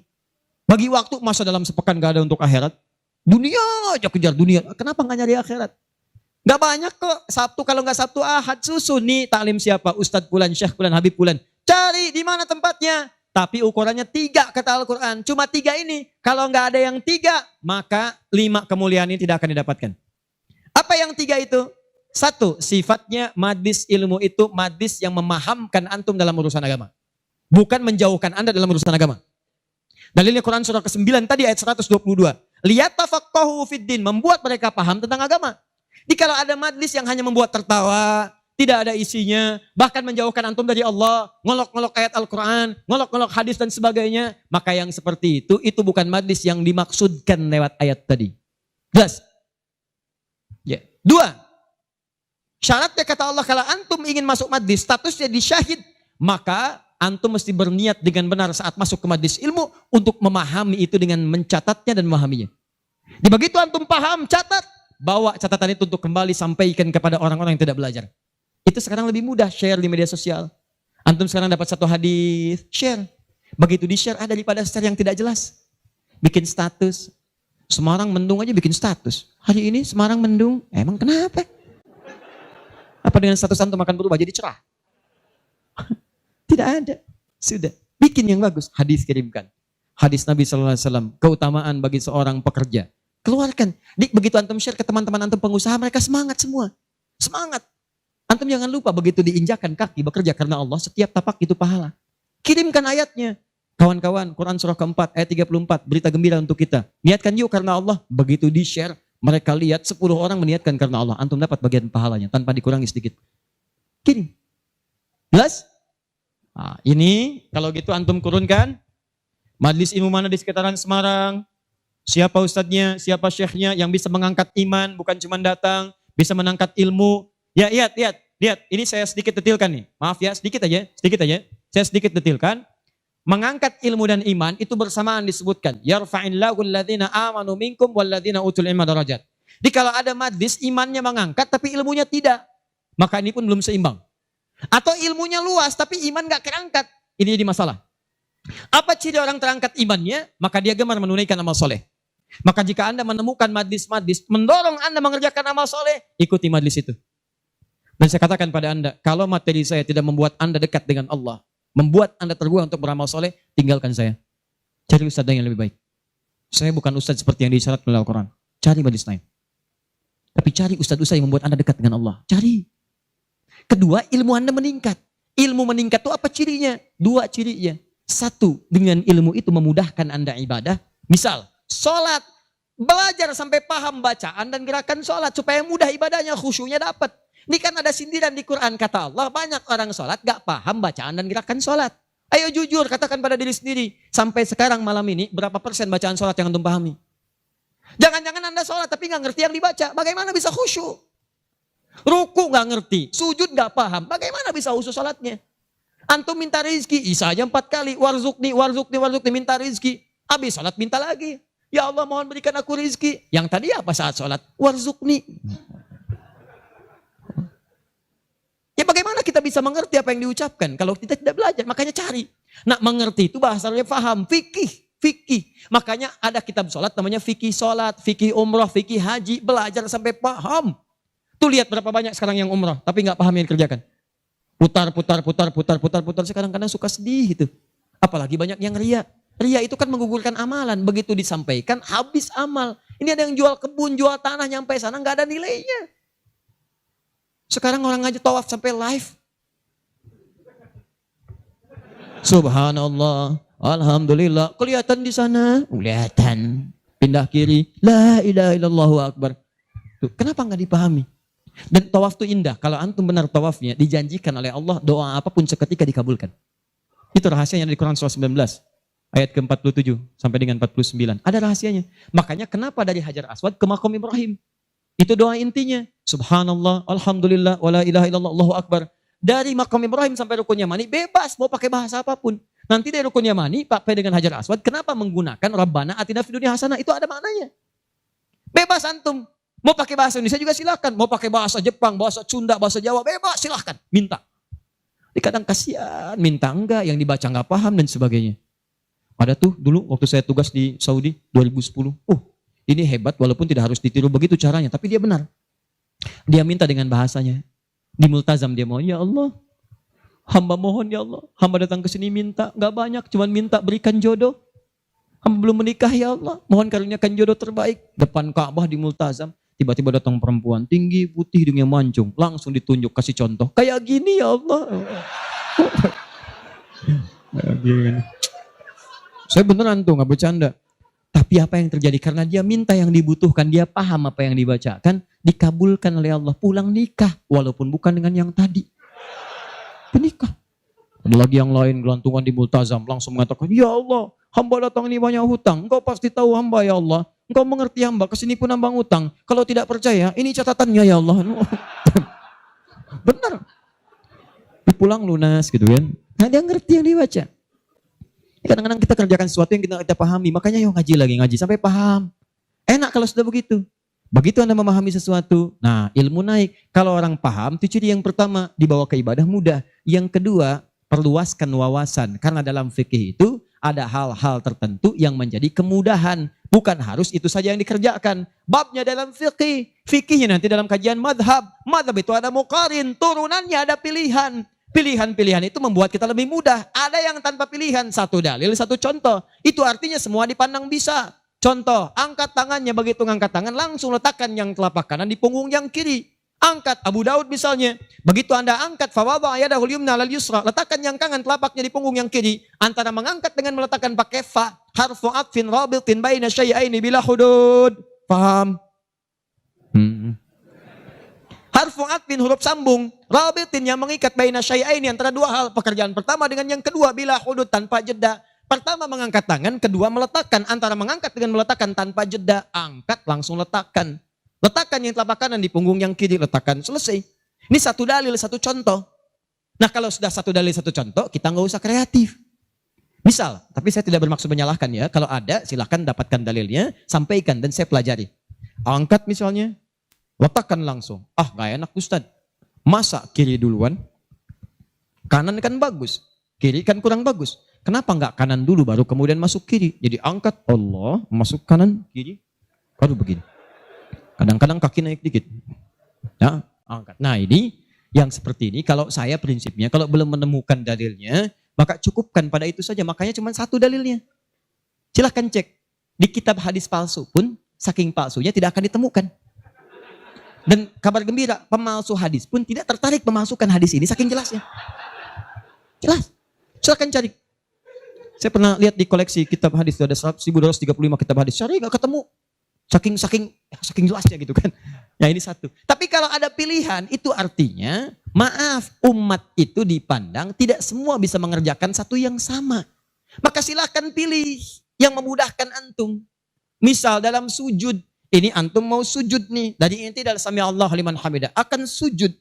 [SPEAKER 2] Bagi waktu, masa dalam sepekan gak ada untuk akhirat. Dunia aja kejar dunia. Kenapa gak nyari akhirat? Gak banyak kok. Sabtu, kalau gak Sabtu, Ahad susun. Nih taklim siapa? Ustadz Fulan, Syekh Fulan, Habib Fulan. Cari di mana tempatnya. Tapi ukurannya 3 kata Al-Quran. Cuma 3 ini. Kalau gak ada yang 3, maka 5 kemuliaan ini tidak akan didapatkan. Apa yang 3 itu? 1, sifatnya majlis ilmu itu majlis yang memahamkan antum dalam urusan agama. Bukan menjauhkan Anda dalam urusan agama. Dalilnya Quran surah ke-9 tadi ayat 122. Liyatafaqahu fiddin, membuat mereka paham tentang agama. Jadi kalau ada majlis yang hanya membuat tertawa, tidak ada isinya, bahkan menjauhkan antum dari Allah, ngolok-ngolok ayat Al-Quran, ngolok-ngolok hadis dan sebagainya, maka yang seperti itu bukan majlis yang dimaksudkan lewat ayat tadi. Jelas? Ya. 2. Syaratnya kata Allah, kalau antum ingin masuk majlis, statusnya disyahid, maka antum mesti berniat dengan benar saat masuk ke majlis ilmu untuk memahami itu dengan mencatatnya dan memahaminya. Di begitu antum paham, catat, bawa catatan itu untuk kembali sampaikan kepada orang-orang yang tidak belajar. Itu sekarang lebih mudah, share di media sosial. Antum sekarang dapat 1 hadis, share. Begitu di-share ada daripada share yang tidak jelas. Bikin status. Semarang mendung aja bikin status. Hari ini Semarang mendung, emang kenapa? Apa dengan status antum akan berubah jadi cerah? Tidak ada. Sudah. Bikin yang bagus. Hadis kirimkan. Hadis Nabi SAW. Keutamaan bagi seorang pekerja. Keluarkan. Begitu antum share ke teman-teman antum pengusaha, mereka semangat semua. Semangat. Antum jangan lupa begitu diinjakan kaki bekerja karena Allah, setiap tapak itu pahala. Kirimkan ayatnya. Kawan-kawan, Quran surah ke-4 ayat 34. Berita gembira untuk kita. Niatkan yuk karena Allah. Begitu di-share, mereka lihat 10 orang meniatkan karena Allah. Antum dapat bagian pahalanya tanpa dikurangi sedikit. Kirim. Jelas? Nah, ini kalau gitu antum kurunkan majlis ilmu mana di sekitaran Semarang, siapa ustadznya, siapa syekhnya yang bisa mengangkat iman, bukan cuma datang, bisa mengangkat ilmu. Ya, lihat, ini saya sedikit detilkan nih. Maaf ya, sedikit aja. Saya sedikit detilkan. Mengangkat ilmu dan iman itu bersamaan disebutkan. Yarfa'illahu alladhina amanu minkum walladhina utul ilma darajat. Jadi kalau ada majlis imannya mengangkat tapi ilmunya tidak, maka ini pun belum seimbang. Atau ilmunya luas tapi iman gak terangkat. Ini jadi masalah. Apa ciri orang terangkat imannya? Maka dia gemar menunaikan amal soleh. Maka jika Anda menemukan majlis-majlis mendorong Anda mengerjakan amal soleh, ikuti majlis itu. Dan saya katakan pada Anda, kalau materi saya tidak membuat Anda dekat dengan Allah, membuat Anda terbuka untuk beramal soleh, tinggalkan saya. Cari ustadz yang lebih baik. Saya bukan ustadz seperti yang disyarat oleh Al-Quran. Cari majlis lain. Tapi cari ustadz-ustadz yang membuat Anda dekat dengan Allah. Cari. Kedua, ilmu Anda meningkat. Ilmu meningkat itu apa cirinya? 2 cirinya. 1, dengan ilmu itu memudahkan Anda ibadah. Misal, sholat. Belajar sampai paham bacaan dan gerakan sholat. Supaya mudah ibadahnya, khusyuknya dapat. Ini kan ada sindiran di Quran. Kata Allah, banyak orang sholat gak paham bacaan dan gerakan sholat. Ayo jujur, katakan pada diri sendiri. Sampai sekarang malam ini, berapa persen bacaan sholat yang antum pahami? Jangan-jangan Anda sholat tapi gak ngerti yang dibaca. Bagaimana bisa khusyuk? Ruku gak ngerti, sujud gak paham, bagaimana bisa khusyuk sholatnya? Antum minta rezeki, isa aja 4 kali, warzukni, minta rezeki. Habis sholat minta lagi. Ya Allah mohon berikan aku rezeki. Yang tadi apa saat sholat? Warzukni. Ya bagaimana kita bisa mengerti apa yang diucapkan kalau kita tidak belajar? Makanya cari. Nak mengerti itu bahasanya paham, fikih. Makanya ada kitab sholat namanya fikih sholat, fikih umrah, fikih haji. Belajar sampai paham. Tuh lihat berapa banyak sekarang yang umrah, tapi nggak paham yang dikerjakan. Putar. Sekarang kadang suka sedih gitu. Apalagi banyak yang ria. Ria itu kan menggugurkan amalan. Begitu disampaikan, habis amal. Ini ada yang jual kebun, jual tanah, nyampe sana nggak ada nilainya. Sekarang orang aja tawaf sampai live. Subhanallah, alhamdulillah. Kelihatan di sana, kelihatan. Pindah kiri, la ilaha illallah akbar. Tuh, kenapa nggak dipahami? Dan tawaf itu indah. Kalau antum benar tawafnya, dijanjikan oleh Allah doa apapun seketika dikabulkan. Itu rahasianya di Quran surah 19. Ayat ke-47 sampai dengan 49. Ada rahasianya. Makanya kenapa dari Hajar Aswad ke Maqam Ibrahim? Itu doa intinya. Subhanallah, Alhamdulillah, wala ilaha illallah, Allahu Akbar. Dari Maqam Ibrahim sampai Rukun Yamani, bebas mau pakai bahasa apapun. Nanti dari Rukun Yamani, pakai dengan Hajar Aswad, kenapa menggunakan Rabbana atina fid dunya hasanah? Itu ada maknanya. Bebas antum. Mau pakai bahasa Indonesia juga silakan. Mau pakai bahasa Jepang, bahasa Sunda, bahasa Jawa, bebas silakan. Minta. Kadang kasihan, minta enggak, yang dibaca enggak paham dan sebagainya. Ada tuh dulu waktu saya tugas di Saudi 2010. Ini hebat walaupun tidak harus ditiru begitu caranya, tapi dia benar. Dia minta dengan bahasanya. Di multazam dia mau, ya Allah, hamba mohon ya Allah, hamba datang ke sini minta, enggak banyak, cuman minta berikan jodoh. Hamba belum menikah ya Allah, mohon karuniakan jodoh terbaik. Depan Ka'bah di multazam, tiba-tiba datang perempuan tinggi, putih, hidungnya mancung, langsung ditunjuk kasih contoh. Kayak gini ya Allah. Saya beneran tuh, nggak bercanda. Tapi apa yang terjadi? Karena dia minta yang dibutuhkan, dia paham apa yang dibacakan, dikabulkan oleh Allah. Pulang nikah, walaupun bukan dengan yang tadi. Menikah. Ada lagi yang lain, gelantungan di multazam, langsung mengatakan, ya Allah, hamba datang ini banyak hutang. Engkau pasti tahu hamba ya Allah. Engkau mengerti hamba, kesini pun nambang hutang. Kalau tidak percaya, ini catatannya ya Allah. Benar. Pulang lunas gitu kan. Nah, dia ngerti yang dibaca. Kadang-kadang kita kerjakan sesuatu yang kita pahami, makanya yuk ngaji lagi, ngaji sampai paham. Enak kalau sudah begitu. Begitu Anda memahami sesuatu, nah ilmu naik. Kalau orang paham, itu ciri yang pertama, dibawa ke ibadah mudah. Yang kedua, perluaskan wawasan. Karena dalam fikih itu ada hal-hal tertentu yang menjadi kemudahan. Bukan harus itu saja yang dikerjakan. Babnya dalam fikih. Fikihnya nanti dalam kajian madhab. Madhab itu ada muqarin, turunannya ada pilihan. Pilihan-pilihan itu membuat kita lebih mudah. Ada yang tanpa pilihan, satu dalil, satu contoh. Itu artinya semua dipandang bisa. Contoh, angkat tangannya, begitu ngangkat tangan langsung letakkan yang telapak kanan di punggung yang kiri. Angkat Abu Daud misalnya. Begitu Anda angkat, fawadha yadahul yumna lal yusra, letakkan yang kanan telapaknya di punggung yang kiri. Antara mengangkat dengan meletakkan pakai fa, harfu atfin rabitin baina syai'aini bila hudud. Paham? Harfu atfin huruf sambung, rabitin yang mengikat baina syai'aini antara dua hal. Pekerjaan pertama dengan yang kedua bila hudud tanpa jeda. Pertama mengangkat tangan, kedua meletakkan. Antara mengangkat dengan meletakkan tanpa jeda, angkat langsung letakkan. Letakkan yang telapak kanan di punggung yang kiri, letakkan, selesai. Ini satu dalil, satu contoh. Nah kalau sudah satu dalil, satu contoh, kita nggak usah kreatif. Misal, tapi saya tidak bermaksud menyalahkan ya. Kalau ada, silahkan dapatkan dalilnya, sampaikan dan saya pelajari. Angkat misalnya, letakkan langsung. Gak enak Ustaz. Masa kiri duluan? Kanan kan bagus, kiri kan kurang bagus. Kenapa nggak kanan dulu baru kemudian masuk kiri? Jadi angkat Allah, masuk kanan, kiri, baru begini. Kadang-kadang kaki naik dikit. Ya, angkat. Nah ini, yang seperti ini kalau saya prinsipnya, kalau belum menemukan dalilnya, maka cukupkan pada itu saja. Makanya cuma satu dalilnya. Silahkan cek. Di kitab hadis palsu pun, saking palsunya tidak akan ditemukan. Dan kabar gembira, pemalsu hadis pun tidak tertarik memasukkan hadis ini saking jelasnya. Jelas. Silahkan cari. Saya pernah lihat di koleksi kitab hadis, ada 1235 kitab hadis. Cari gak ketemu. Saking jelasnya gitu kan. Ya ini satu. Tapi kalau ada pilihan, itu artinya, maaf, umat itu dipandang tidak semua bisa mengerjakan satu yang sama. Maka silahkan pilih yang memudahkan antum. Misal dalam sujud, ini antum mau sujud nih, dari inti dalam sami Allah liman hamidah, akan sujud.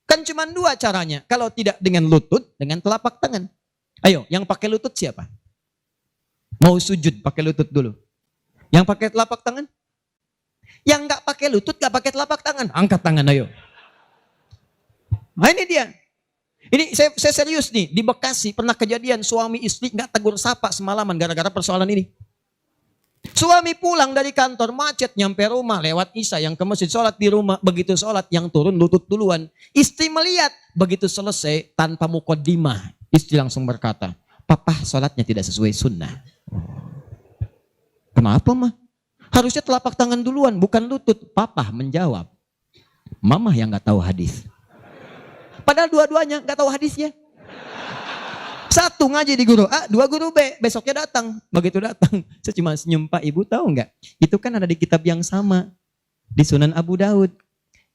[SPEAKER 2] Kan cuma dua caranya, kalau tidak dengan lutut, dengan telapak tangan. Ayo, yang pakai lutut siapa? Mau sujud pakai lutut dulu. Yang pakai telapak tangan? Yang nggak pakai lutut, nggak pakai telapak tangan, angkat tangan ayo. Nah ini dia. Ini saya serius nih, di Bekasi pernah kejadian suami istri nggak tegur sapa semalaman gara-gara persoalan ini. Suami pulang dari kantor macet nyampe rumah lewat isya, yang ke masjid sholat di rumah, begitu sholat yang turun lutut duluan. Istri melihat, begitu selesai tanpa muqaddimah, istri langsung berkata, papa sholatnya tidak sesuai sunnah. Kenapa mah? Harusnya telapak tangan duluan, bukan lutut. Papa menjawab, mama yang nggak tahu hadis. Padahal dua-duanya nggak tahu hadisnya. Satu ngaji di guru A, dua guru B. Besoknya datang. Begitu datang, saya cuma senyum, Pak Ibu tahu nggak? Itu kan ada di kitab yang sama. Di Sunan Abu Daud.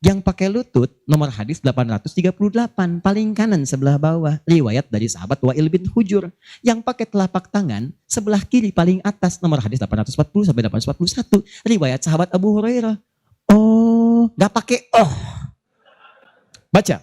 [SPEAKER 2] Yang pakai lutut, nomor hadis 838, paling kanan sebelah bawah. Riwayat dari sahabat Wa'il bin Hujur. Yang pakai telapak tangan, sebelah kiri paling atas, nomor hadis 840 sampai 841. Riwayat sahabat Abu Hurairah. Oh, gak pakai oh. Baca.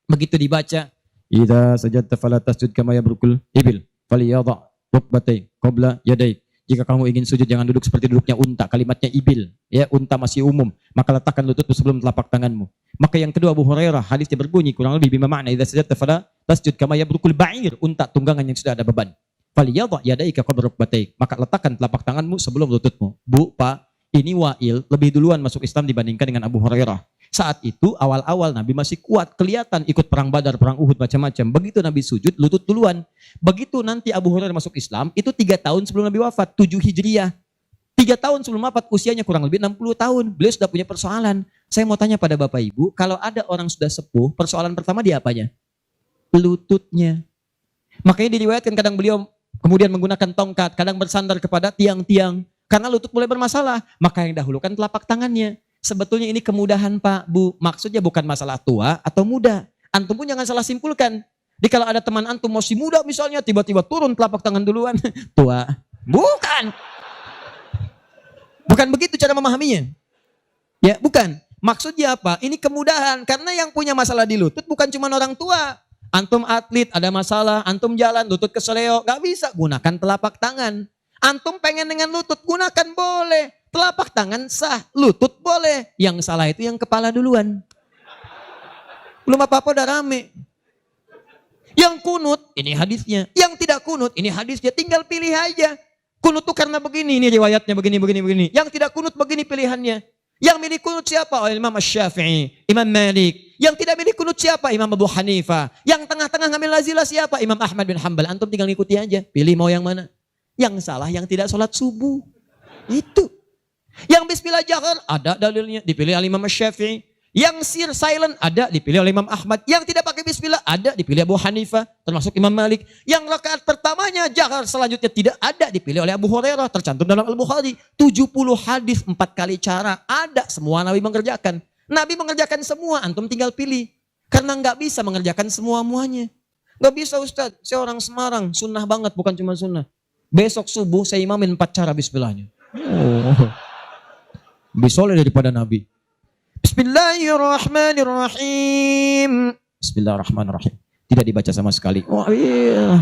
[SPEAKER 2] Begitu dibaca, idza sajadta fala tasjud kama yabrukul ibil falyadha rukbatai qabla yadai. Jika kamu ingin sujud jangan duduk seperti duduknya unta. Kalimatnya ibil, ya, unta masih umum. Maka letakkan lututmu sebelum telapak tanganmu. Maka yang kedua Abu Hurairah, hadisnya berbunyi kurang lebih bima makna idza sajadta fala tasjud kama yabrukul ba'ir, unta tunggangan yang sudah ada beban. Falyadha yadaika qabla rukbatai. Maka letakkan telapak tanganmu sebelum lututmu. Bu, Pak, ini Wa'il lebih duluan masuk Islam dibandingkan dengan Abu Hurairah. Saat itu awal-awal Nabi masih kuat, kelihatan ikut perang Badar, perang Uhud, macam-macam. Begitu Nabi sujud, lutut duluan. Begitu nanti Abu Hurairah masuk Islam, itu 3 tahun sebelum Nabi wafat, 7 Hijriah. 3 tahun sebelum wafat, usianya kurang lebih 60 tahun. Beliau sudah punya persoalan. Saya mau tanya pada Bapak Ibu, kalau ada orang sudah sepuh, persoalan pertama dia apanya? Lututnya. Makanya diriwayatkan kadang beliau kemudian menggunakan tongkat, kadang bersandar kepada tiang-tiang. Karena lutut mulai bermasalah, maka yang dahulukan telapak tangannya. Sebetulnya ini kemudahan Pak, Bu. Maksudnya bukan masalah tua atau muda. Antum pun jangan salah simpulkan. Jadi kalau ada teman antum masih muda misalnya, tiba-tiba turun telapak tangan duluan. Tua. Bukan. Bukan begitu cara memahaminya. Ya, bukan. Maksudnya apa? Ini kemudahan. Karena yang punya masalah di lutut bukan cuma orang tua. Antum atlet, ada masalah. Antum jalan, lutut keseleo. Gak bisa. Gunakan telapak tangan. Antum pengen dengan lutut, gunakan boleh. Telapak tangan sah, lutut boleh. Yang salah itu yang kepala duluan. Belum apa-apa udah rame. Yang kunut, ini hadisnya. Yang tidak kunut, ini hadisnya. Tinggal pilih aja. Kunut tuh karena begini, ini riwayatnya begini. Yang tidak kunut begini pilihannya. Yang milih kunut siapa? Oh, Imam Asy-Syafi'i, Imam Malik. Yang tidak milih kunut siapa? Imam Abu Hanifah. Yang tengah-tengah ngambil lazilah siapa? Imam Ahmad bin Hanbal. Antum tinggal ngikuti aja. Pilih mau yang mana. Yang salah yang tidak sholat subuh. Itu. Yang bismillah jahar, ada dalilnya, dipilih oleh Imam Syafi'i. Yang sir silent, ada, dipilih oleh Imam Ahmad. Yang tidak pakai bismillah, ada, dipilih Abu Hanifah, termasuk Imam Malik. Yang rakaat pertamanya jahar, selanjutnya tidak ada, dipilih oleh Abu Hurairah, tercantum dalam Al-Bukhari. 70 hadis, 4 kali cara, ada, semua Nabi mengerjakan. Nabi mengerjakan semua, antum tinggal pilih. Karena nggak bisa mengerjakan semua-muanya. Nggak bisa Ustaz, saya orang Semarang, sunnah banget, bukan cuma sunnah. Besok subuh saya imamin 4 cara bismillahnya. Oh. Lebih soleh daripada Nabi. Bismillahirrahmanirrahim. Bismillahirrahmanirrahim. Tidak dibaca sama sekali. Oh iya.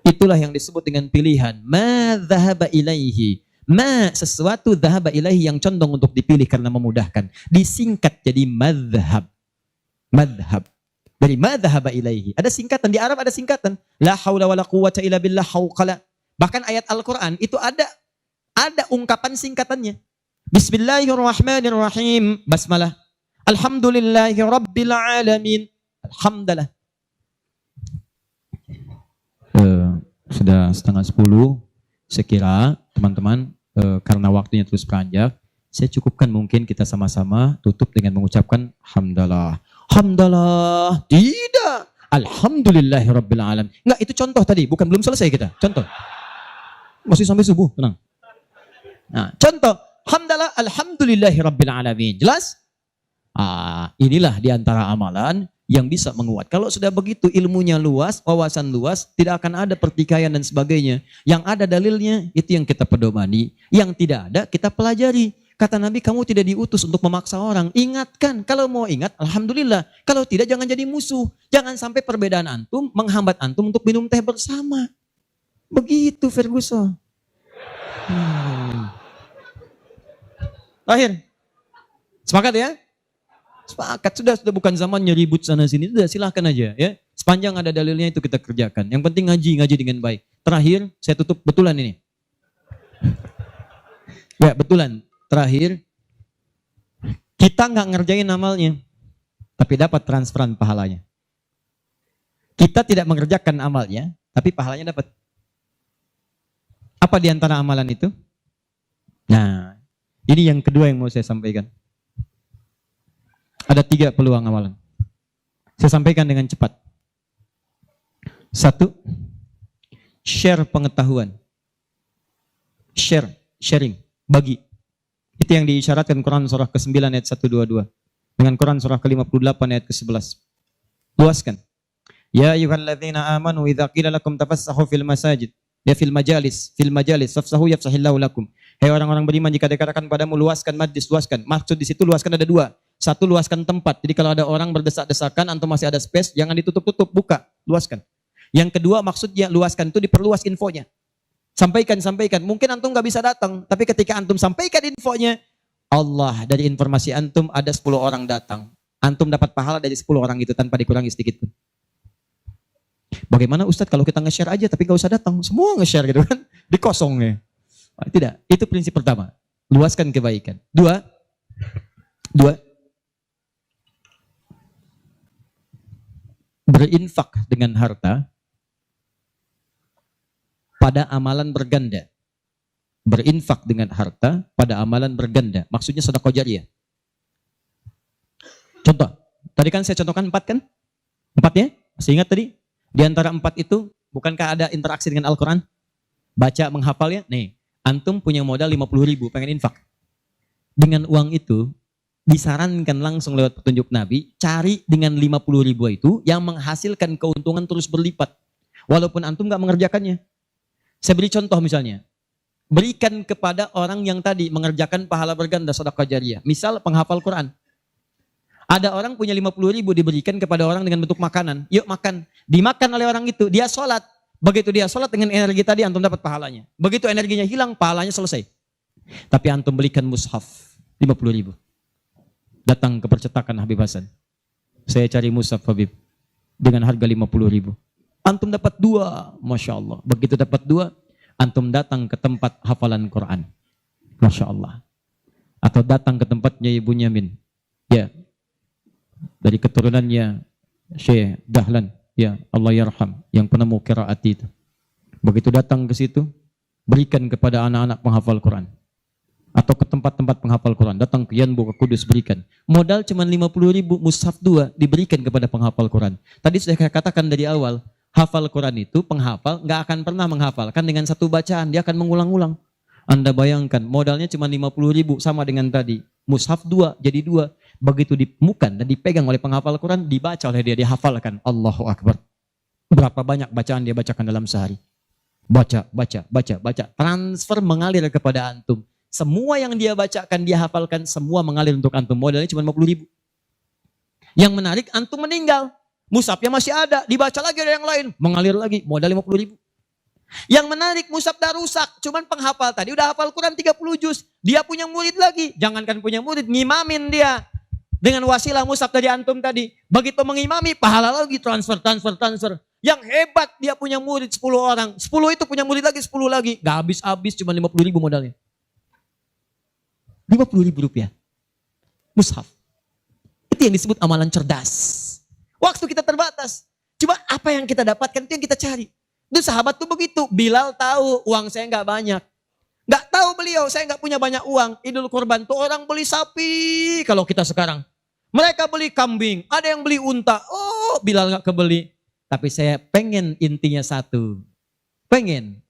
[SPEAKER 2] Itulah yang disebut dengan pilihan. Ma dhahaba ilaihi. Ma sesuatu dhahaba ilaihi yang condong untuk dipilih karena memudahkan. Disingkat jadi madhab. Madhab. Dari ma dhahaba ilaihi. Ada singkatan. Di Arab ada singkatan. La hawla wa la quwwata illa billah hawqala. Bahkan ayat Al-Quran itu ada ungkapan singkatannya. Bismillahirrahmanirrahim. Basmalah. Alhamdulillahi rabbil alamin. Alhamdulillah. Sudah 9:30. Saya kira teman-teman karena waktunya terus beranjak, saya cukupkan mungkin kita sama-sama tutup dengan mengucapkan hamdalah. Hamdalah. Tidak. Alhamdulillahi rabbil alamin. Enggak, itu contoh tadi, bukan belum selesai kita. Contoh. Masih sampai subuh, tenang. Nah, contoh, hamdalah alhamdulillahi rabbil alamin. Jelas? Inilah diantara amalan yang bisa menguat. Kalau sudah begitu ilmunya luas, wawasan luas, tidak akan ada pertikaian dan sebagainya. Yang ada dalilnya, itu yang kita pedomani. Yang tidak ada, kita pelajari. Kata Nabi, kamu tidak diutus untuk memaksa orang. Ingatkan, kalau mau ingat, alhamdulillah. Kalau tidak, jangan jadi musuh. Jangan sampai perbedaan antum menghambat antum untuk minum teh bersama. Begitu Ferguson. Akhir. Sepakat ya? Sepakat. Sudah bukan zamannya ribut sana sini. Sudah silahkan aja ya. Sepanjang ada dalilnya itu kita kerjakan. Yang penting ngaji dengan baik. Terakhir, saya tutup betulan ini. Ya betulan. Terakhir, kita nggak ngerjain amalnya, tapi dapat transferan pahalanya. Kita tidak mengerjakan amalnya, tapi pahalanya dapat. Apa di antara amalan itu? Nah, ini yang kedua yang mau saya sampaikan. Ada 3 peluang amalan. Saya sampaikan dengan cepat. 1, share pengetahuan. Sharing, bagi. Itu yang diisyaratkan Quran surah ke-9 ayat 122 dengan Quran surah ke-58 ayat ke-11. Luaskan. Ya ayyuhalladzina amanu idza qila lakum tafassahu fil masajid. Ya fil majalis fafsahu yafsahillahu lakum. Hai orang-orang beriman, jika dikatakan padamu luaskan majlis, luaskan. Maksud di situ luaskan ada dua. Satu, luaskan tempat. Jadi kalau ada orang berdesak-desakan, antum masih ada space, jangan ditutup-tutup, buka, luaskan. Yang kedua, maksudnya luaskan itu diperluas infonya. Sampaikan. Mungkin antum nggak bisa datang, tapi ketika antum sampaikan infonya, Allah dari informasi antum ada 10 orang datang. Antum dapat pahala dari 10 orang itu tanpa dikurangi sedikit pun. Bagaimana Ustadz kalau kita nge-share aja tapi nggak usah datang, semua nge-share gitu kan, dikosongnya. Tidak, itu prinsip pertama. Luaskan kebaikan. Dua, berinfak dengan harta pada amalan berganda. Berinfak dengan harta pada amalan berganda. Maksudnya sedekah jariyah. Contoh, tadi kan saya contohkan 4 kan? 4 ya? Masih ingat tadi? Di antara 4 itu, bukankah ada interaksi dengan Al-Quran? Baca, menghafal ya? Nih, antum punya modal 50.000, pengen infak. Dengan uang itu, disarankan langsung lewat petunjuk Nabi, cari dengan 50.000 itu yang menghasilkan keuntungan terus berlipat. Walaupun antum gak mengerjakannya. Saya beri contoh misalnya. Berikan kepada orang yang tadi mengerjakan pahala berganda sedekah jariyah. Misal penghafal Quran. Ada orang punya 50.000 diberikan kepada orang dengan bentuk makanan. Yuk makan. Dimakan oleh orang itu. Dia sholat. Begitu dia sholat dengan energi tadi antum dapat pahalanya. Begitu energinya hilang, pahalanya selesai. Tapi antum belikan mushaf 50.000. Datang ke percetakan Habib Hasan. Saya cari mushaf Habib. Dengan harga 50.000. Antum dapat 2. Masya Allah. Begitu dapat 2, antum datang ke tempat hafalan Quran. Masya Allah. Atau datang ke tempatnya Ibu Nyamin. Ya. Dari keturunannya Syekh Dahlan, ya Allah yarham, yang penemu qiraat itu. Begitu datang ke situ, berikan kepada anak-anak penghafal Quran. Atau ke tempat-tempat penghafal Quran, datang ke Yanbu, ke Kudus, berikan. Modal cuma 50.000, mushaf 2 diberikan kepada penghafal Quran. Tadi sudah saya katakan dari awal, hafal Quran itu penghafal nggak akan pernah menghafalkan dengan satu bacaan, dia akan mengulang-ulang. Anda bayangkan modalnya cuma 50.000 sama dengan tadi. Mushaf 2 jadi 2. Begitu dimukan dan dipegang oleh penghafal Quran, dibaca oleh dia, dihafalkan. Allahu Akbar. Berapa banyak bacaan dia bacakan dalam sehari? Baca. Transfer mengalir kepada antum. Semua yang dia bacakan, dia hafalkan, semua mengalir untuk antum. Modalnya cuma 50.000. Yang menarik, antum meninggal. Mushafnya masih ada, dibaca lagi oleh yang lain. Mengalir lagi, modal 50.000. Yang menarik, mushaf dah rusak. Cuman penghafal tadi udah hafal Quran 30 juz. Dia punya murid lagi. Jangankan punya murid, ngimamin dia. Dengan wasilah mushaf dari antum tadi. Begitu mengimami, pahala lagi transfer. Yang hebat, dia punya murid 10 orang. 10 itu punya murid lagi, 10 lagi. Gak habis-habis, cuma 50.000 modalnya. 50.000 rupiah. Mushaf. Itu yang disebut amalan cerdas. Waktu kita terbatas. Coba apa yang kita dapatkan, itu yang kita cari. Itu sahabat tuh begitu. Bilal tahu uang saya nggak banyak. Nggak tahu beliau, saya nggak punya banyak uang. Idul Kurban tuh orang beli sapi. Kalau kita sekarang. Mereka beli kambing. Ada yang beli unta. Oh, Bilal nggak kebeli. Tapi saya pengen intinya satu. Pengen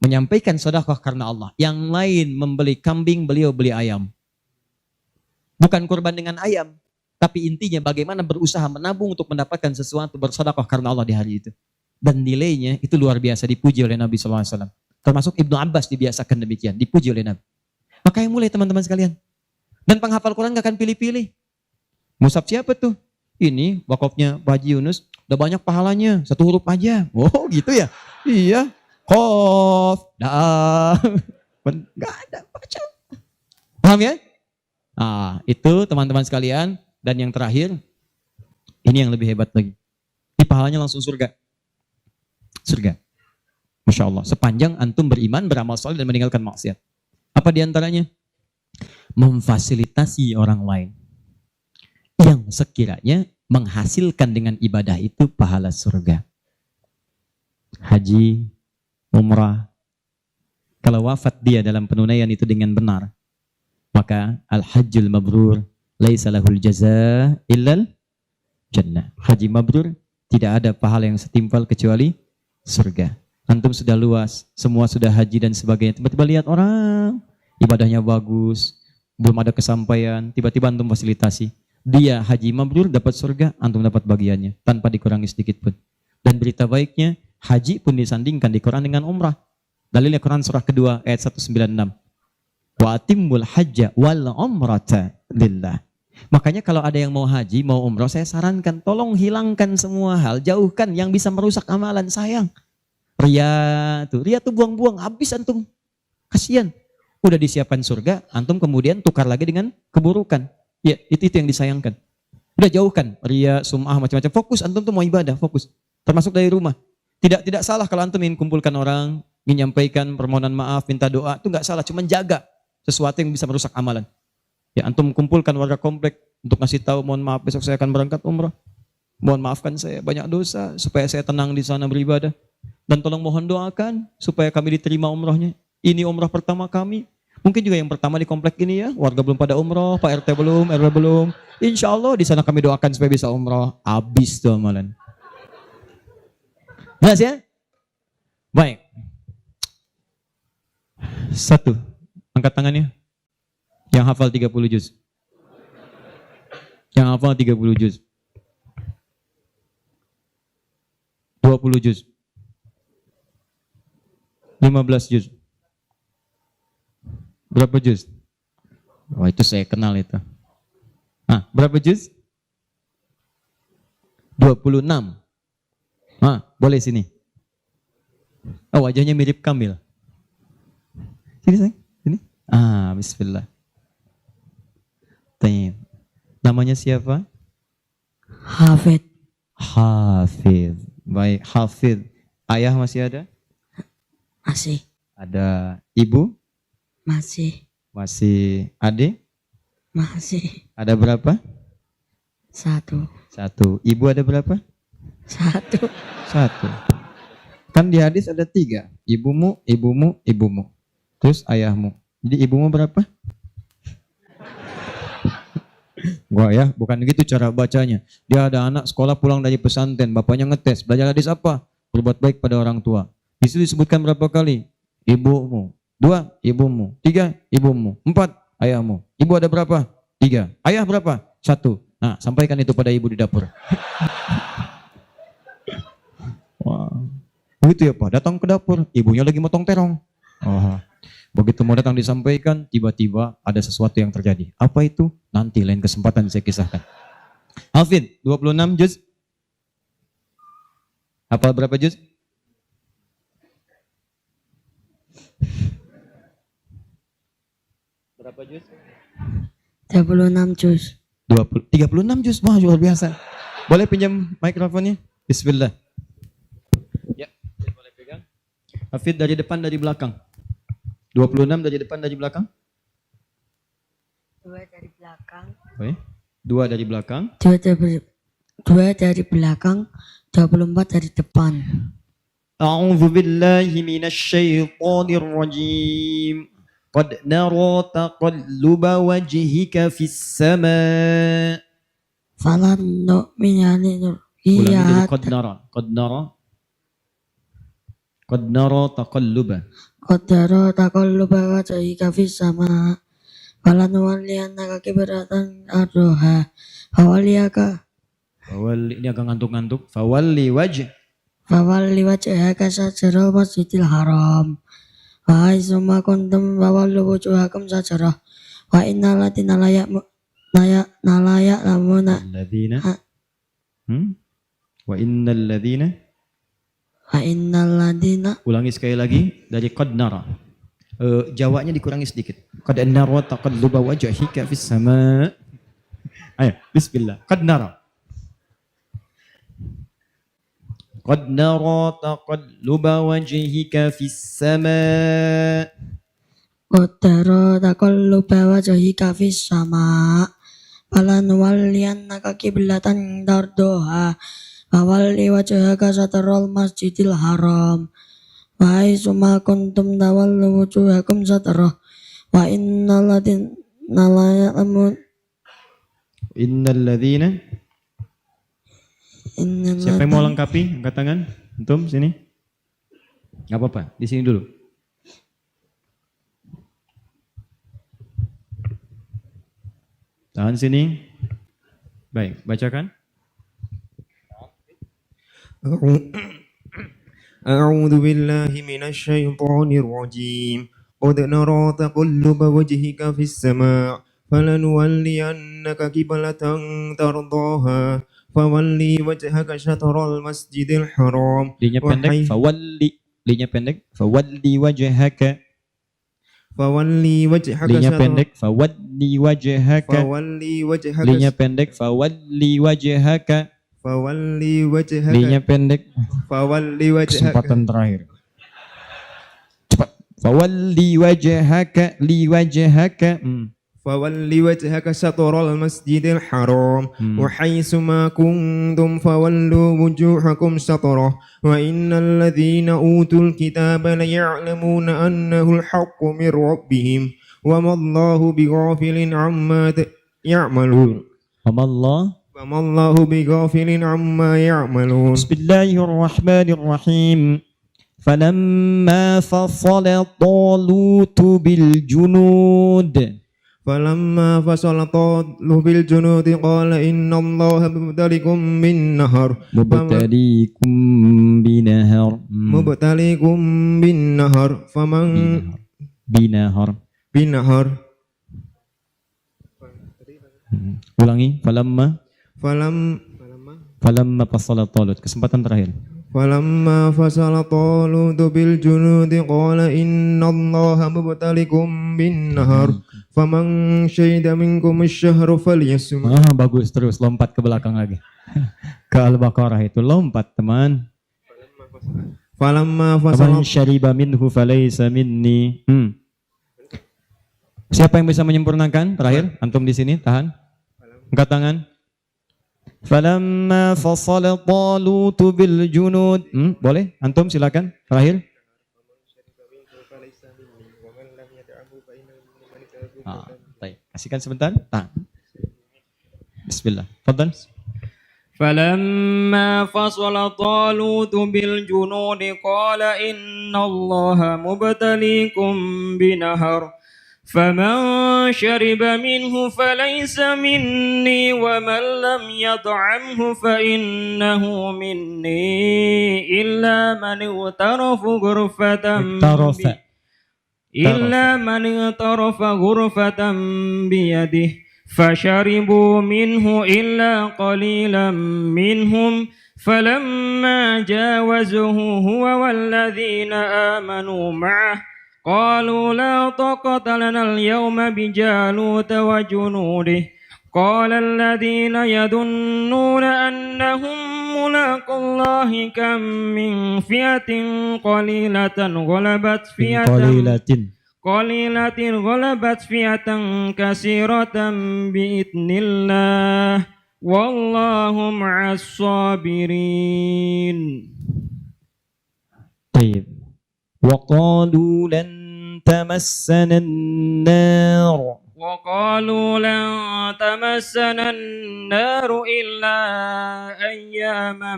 [SPEAKER 2] menyampaikan sedekah karena Allah. Yang lain membeli kambing, beliau beli ayam. Bukan kurban dengan ayam. Tapi intinya bagaimana berusaha menabung untuk mendapatkan sesuatu bersedekah karena Allah di hari itu. Dan nilainya itu luar biasa, dipuji oleh Nabi SAW. Termasuk Ibnu Abbas dibiasakan demikian, dipuji oleh Nabi. Makanya mulai teman-teman sekalian. Dan penghafal Quran gak akan pilih-pilih. Mushaf siapa tuh? Ini wakafnya Pak Haji Yunus, udah banyak pahalanya, 1 huruf aja. Oh gitu ya? Iya. Qaf, Da'am. Gak ada baca. Paham ya? Nah itu teman-teman sekalian. Dan yang terakhir, ini yang lebih hebat lagi. Ini pahalanya langsung surga. Surga. Masya Allah. Sepanjang antum beriman, beramal saleh dan meninggalkan maksiat. Apa diantaranya? Memfasilitasi orang lain. Yang sekiranya menghasilkan dengan ibadah itu pahala surga. Haji, umrah. Kalau wafat dia dalam penunaian itu dengan benar. Maka al-hajjul mabrur. Laisa lahul jaza illal jannah. Haji mabrur tidak ada pahala yang setimpal kecuali surga. Antum sudah luas, semua sudah haji dan sebagainya. Tiba-tiba lihat orang ibadahnya bagus, belum ada kesampaian, tiba-tiba antum fasilitasi. Dia haji mabrur dapat surga, antum dapat bagiannya tanpa dikurangi sedikit pun. Dan berita baiknya, haji pun disandingkan di Quran dengan umrah. Dalilnya Quran surah kedua ayat 196. Wa atimmul hajja wal umrata lillah. Makanya kalau ada yang mau haji, mau umrah, saya sarankan tolong hilangkan semua hal, jauhkan yang bisa merusak amalan, sayang. Ria tuh buang-buang, habis antum. Kasihan. Udah disiapkan surga, antum kemudian tukar lagi dengan keburukan. Ya, itu yang disayangkan. Udah jauhkan ria, sum'ah, macam-macam. Fokus, antum tuh mau ibadah, fokus. Termasuk dari rumah. Tidak salah kalau antum ingin kumpulkan orang, ingin nyampaikan permohonan maaf, minta doa, itu nggak salah. Cuma jaga sesuatu yang bisa merusak amalan. Ya, antum kumpulkan warga komplek untuk ngasih tahu, mohon maaf besok saya akan berangkat umrah. Mohon maafkan saya banyak dosa supaya saya tenang di sana beribadah. Dan tolong mohon doakan supaya kami diterima umrahnya. Ini umrah pertama kami. Mungkin juga yang pertama di komplek ini ya, warga belum pada umrah, Pak RT belum, RW belum. Insya Allah di sana kami doakan supaya bisa umrah. Habis tuh amalan. Jelas ya? Baik. 1. Angkat tangannya. Yang hafal 30 juz. Yang hafal 30 juz. 20 juz. 15 juz. Berapa juz? Wah, itu saya kenal itu. Ah, berapa juz? 26. Ah, boleh sini. Oh, wajahnya mirip Kamil. Sini, sayang. Sini. Ah, bismillah. Tayyib. Namanya siapa?
[SPEAKER 3] Hafid.
[SPEAKER 2] Hafid. Baik, Hafid. Ayah masih ada?
[SPEAKER 3] Masih.
[SPEAKER 2] Ada ibu?
[SPEAKER 3] Masih.
[SPEAKER 2] Masih adik?
[SPEAKER 3] Masih.
[SPEAKER 2] Ada berapa?
[SPEAKER 3] 1.
[SPEAKER 2] 1. Ibu ada berapa?
[SPEAKER 3] 1.
[SPEAKER 2] 1. Kan di hadis ada 3. Ibumu, ibumu, ibumu. Terus ayahmu. Jadi ibumu berapa? Wah ya, bukan gitu cara bacanya. Dia ada anak sekolah pulang dari pesantren, bapaknya ngetes, belajar hadis apa? Berbuat baik pada orang tua. Di situ disebutkan berapa kali? Ibumu. 2, ibumu. 3, ibumu. 4, ayahmu. Ibu ada berapa? 3. Ayah berapa? 1. Nah, sampaikan itu pada ibu di dapur. Wah. Begitu ya Pak, datang ke dapur, ibunya lagi motong terong. Oh. Begitu mau datang disampaikan, tiba-tiba ada sesuatu yang terjadi. Apa itu? Nanti lain kesempatan saya kisahkan. Hafid, 26 juz. Hafal berapa juz? Berapa juz?
[SPEAKER 3] 36 juz.
[SPEAKER 2] 36 juz. Wah, luar biasa. Boleh pinjam mikrofonnya? Bismillah. Ya, boleh pegang. Hafid dari depan, dari belakang. 26 dari depan, dari belakang.
[SPEAKER 3] 2 dari belakang.
[SPEAKER 2] Oke. 2 dari belakang.
[SPEAKER 3] 2 dari belakang. 24 dari depan.
[SPEAKER 2] A'udzu billahi minasy syaithanir rajim. Qad nara taqalluba wajhika fis sama'.
[SPEAKER 3] Falan nu'minani
[SPEAKER 2] Ulangi dari
[SPEAKER 3] nuriyat.
[SPEAKER 2] qad nara. Qad nara. Qad nara taqalluba.
[SPEAKER 3] Qadara taqalluba wajhika fis sama. Falan nuwalliyannaka kibratan ardoha. Fawalliyaka.
[SPEAKER 2] Ini agak ngantuk-ngantuk. Fawalli wajh.
[SPEAKER 3] Fawalli wajhaka sajaral masjidil haram. Wa aizuma kuntum fawallu wujuhakum sajarah. Wa innal ladina nalayak lamuna.
[SPEAKER 2] Alladzina. Wa innal ladzina.
[SPEAKER 3] Wa innal ladina.
[SPEAKER 2] Ulangi sekali lagi dari qad nara. Jawanya dikurangi sedikit. Qad nara taqalluba wajhika fis sama'. Ayo, bismillah. Qad nara. Qad nara taqalluba wajhika fis sama'.
[SPEAKER 3] Qadara taqalluba wajhika fis sama. Falan walliyannaka kiblatan tardoha. Fawalli wajhaka satral masjidil haram. Wa aizuma kuntum tawallu wujuhakum satarah. Wa innal ladina la ya'lamun.
[SPEAKER 2] Innal ladzina. Siapa yang mau lengkapi? Angkat tangan. Antum sini. Enggak apa-apa, di sini dulu. Tahan sini. Baik, bacakan.
[SPEAKER 4] أعوذ بالله من الشيطان الرجيم قد نرى تقلب وجهك في السماء فلنولينك قبلة ترضاها فولي وجهك شطر المسجد الحرام
[SPEAKER 2] Linya pendek, fawalli. Linya pendek, fawalli wajhaka.
[SPEAKER 4] فولي وجهك
[SPEAKER 2] Linya
[SPEAKER 4] شطر
[SPEAKER 2] pendek, fawalli wajhaka.
[SPEAKER 4] فولي وجهك
[SPEAKER 2] Linya pendek, fawalli wajhaka.
[SPEAKER 4] فولي وجهك
[SPEAKER 2] Linya pendek.
[SPEAKER 4] فولي وجهك
[SPEAKER 2] Kesempatan terakhir. Cepat. Fawalli wajhaka li wajhaka.
[SPEAKER 4] فولي وجهك شطر المسجد الحرام وحيث ما كنتم فولوا وجوهكم شطره وإن الذين أوتوا الكتاب ليعلمون أنه الحق من ربهم وما الله بغافل عما يعملون وما الله بغافل عما يعملون
[SPEAKER 2] Bismillahirrahmanirrahim. Falamma fasala Talut bil junud.
[SPEAKER 4] فلما فصل طالب بالجنود قال إن الله مبتليكم بالنهر
[SPEAKER 2] Mubtalikum binahar.
[SPEAKER 4] مبتليكم بالنهر فمن
[SPEAKER 2] Binahar.
[SPEAKER 4] بالنهر
[SPEAKER 2] Ulangi. Falamma
[SPEAKER 4] فلما
[SPEAKER 2] fasala Talut. Kesempatan terakhir.
[SPEAKER 4] فلما فصل طالوت بالجنود قال إن الله مبتليكم بالنهر فمن شهد منكم الشهر فليصم
[SPEAKER 2] Bagus, terus lompat ke belakang lagi. Ke Al-Baqarah itu lompat, teman.
[SPEAKER 4] فلما
[SPEAKER 2] Faman
[SPEAKER 4] فصل
[SPEAKER 2] syariba minhu falaysa minni. Siapa yang bisa menyempurnakan? Terakhir, antum di sini, tahan. Angkat tangan. Falamma fasala Talut bil junud. Boleh? Antum silakan. Terakhir. Baik. Kasihkan sebentar. Tahan. Bismillah. Fadlan.
[SPEAKER 5] فلما فصل طالوت بالجنود قال إن الله مبتليكم بنهر فمن شرب منه فليس مني ومن لم يطعمه فإنه مني إلا من اغترف غرفة بيده فشربوا منه إلا قليلا منهم فلما جاوزه هو والذين آمنوا معه قالوا لا طاقة لنا اليوم بجالوت وجنوده قال الذين يظنون أنهم ملاقو الله كم من فئة قليلة غلبت فئة كثيرة بإذن الله والله مع الصابرين.
[SPEAKER 2] طيب. وقالوا لن تمسنا النار.
[SPEAKER 5] إلا أياما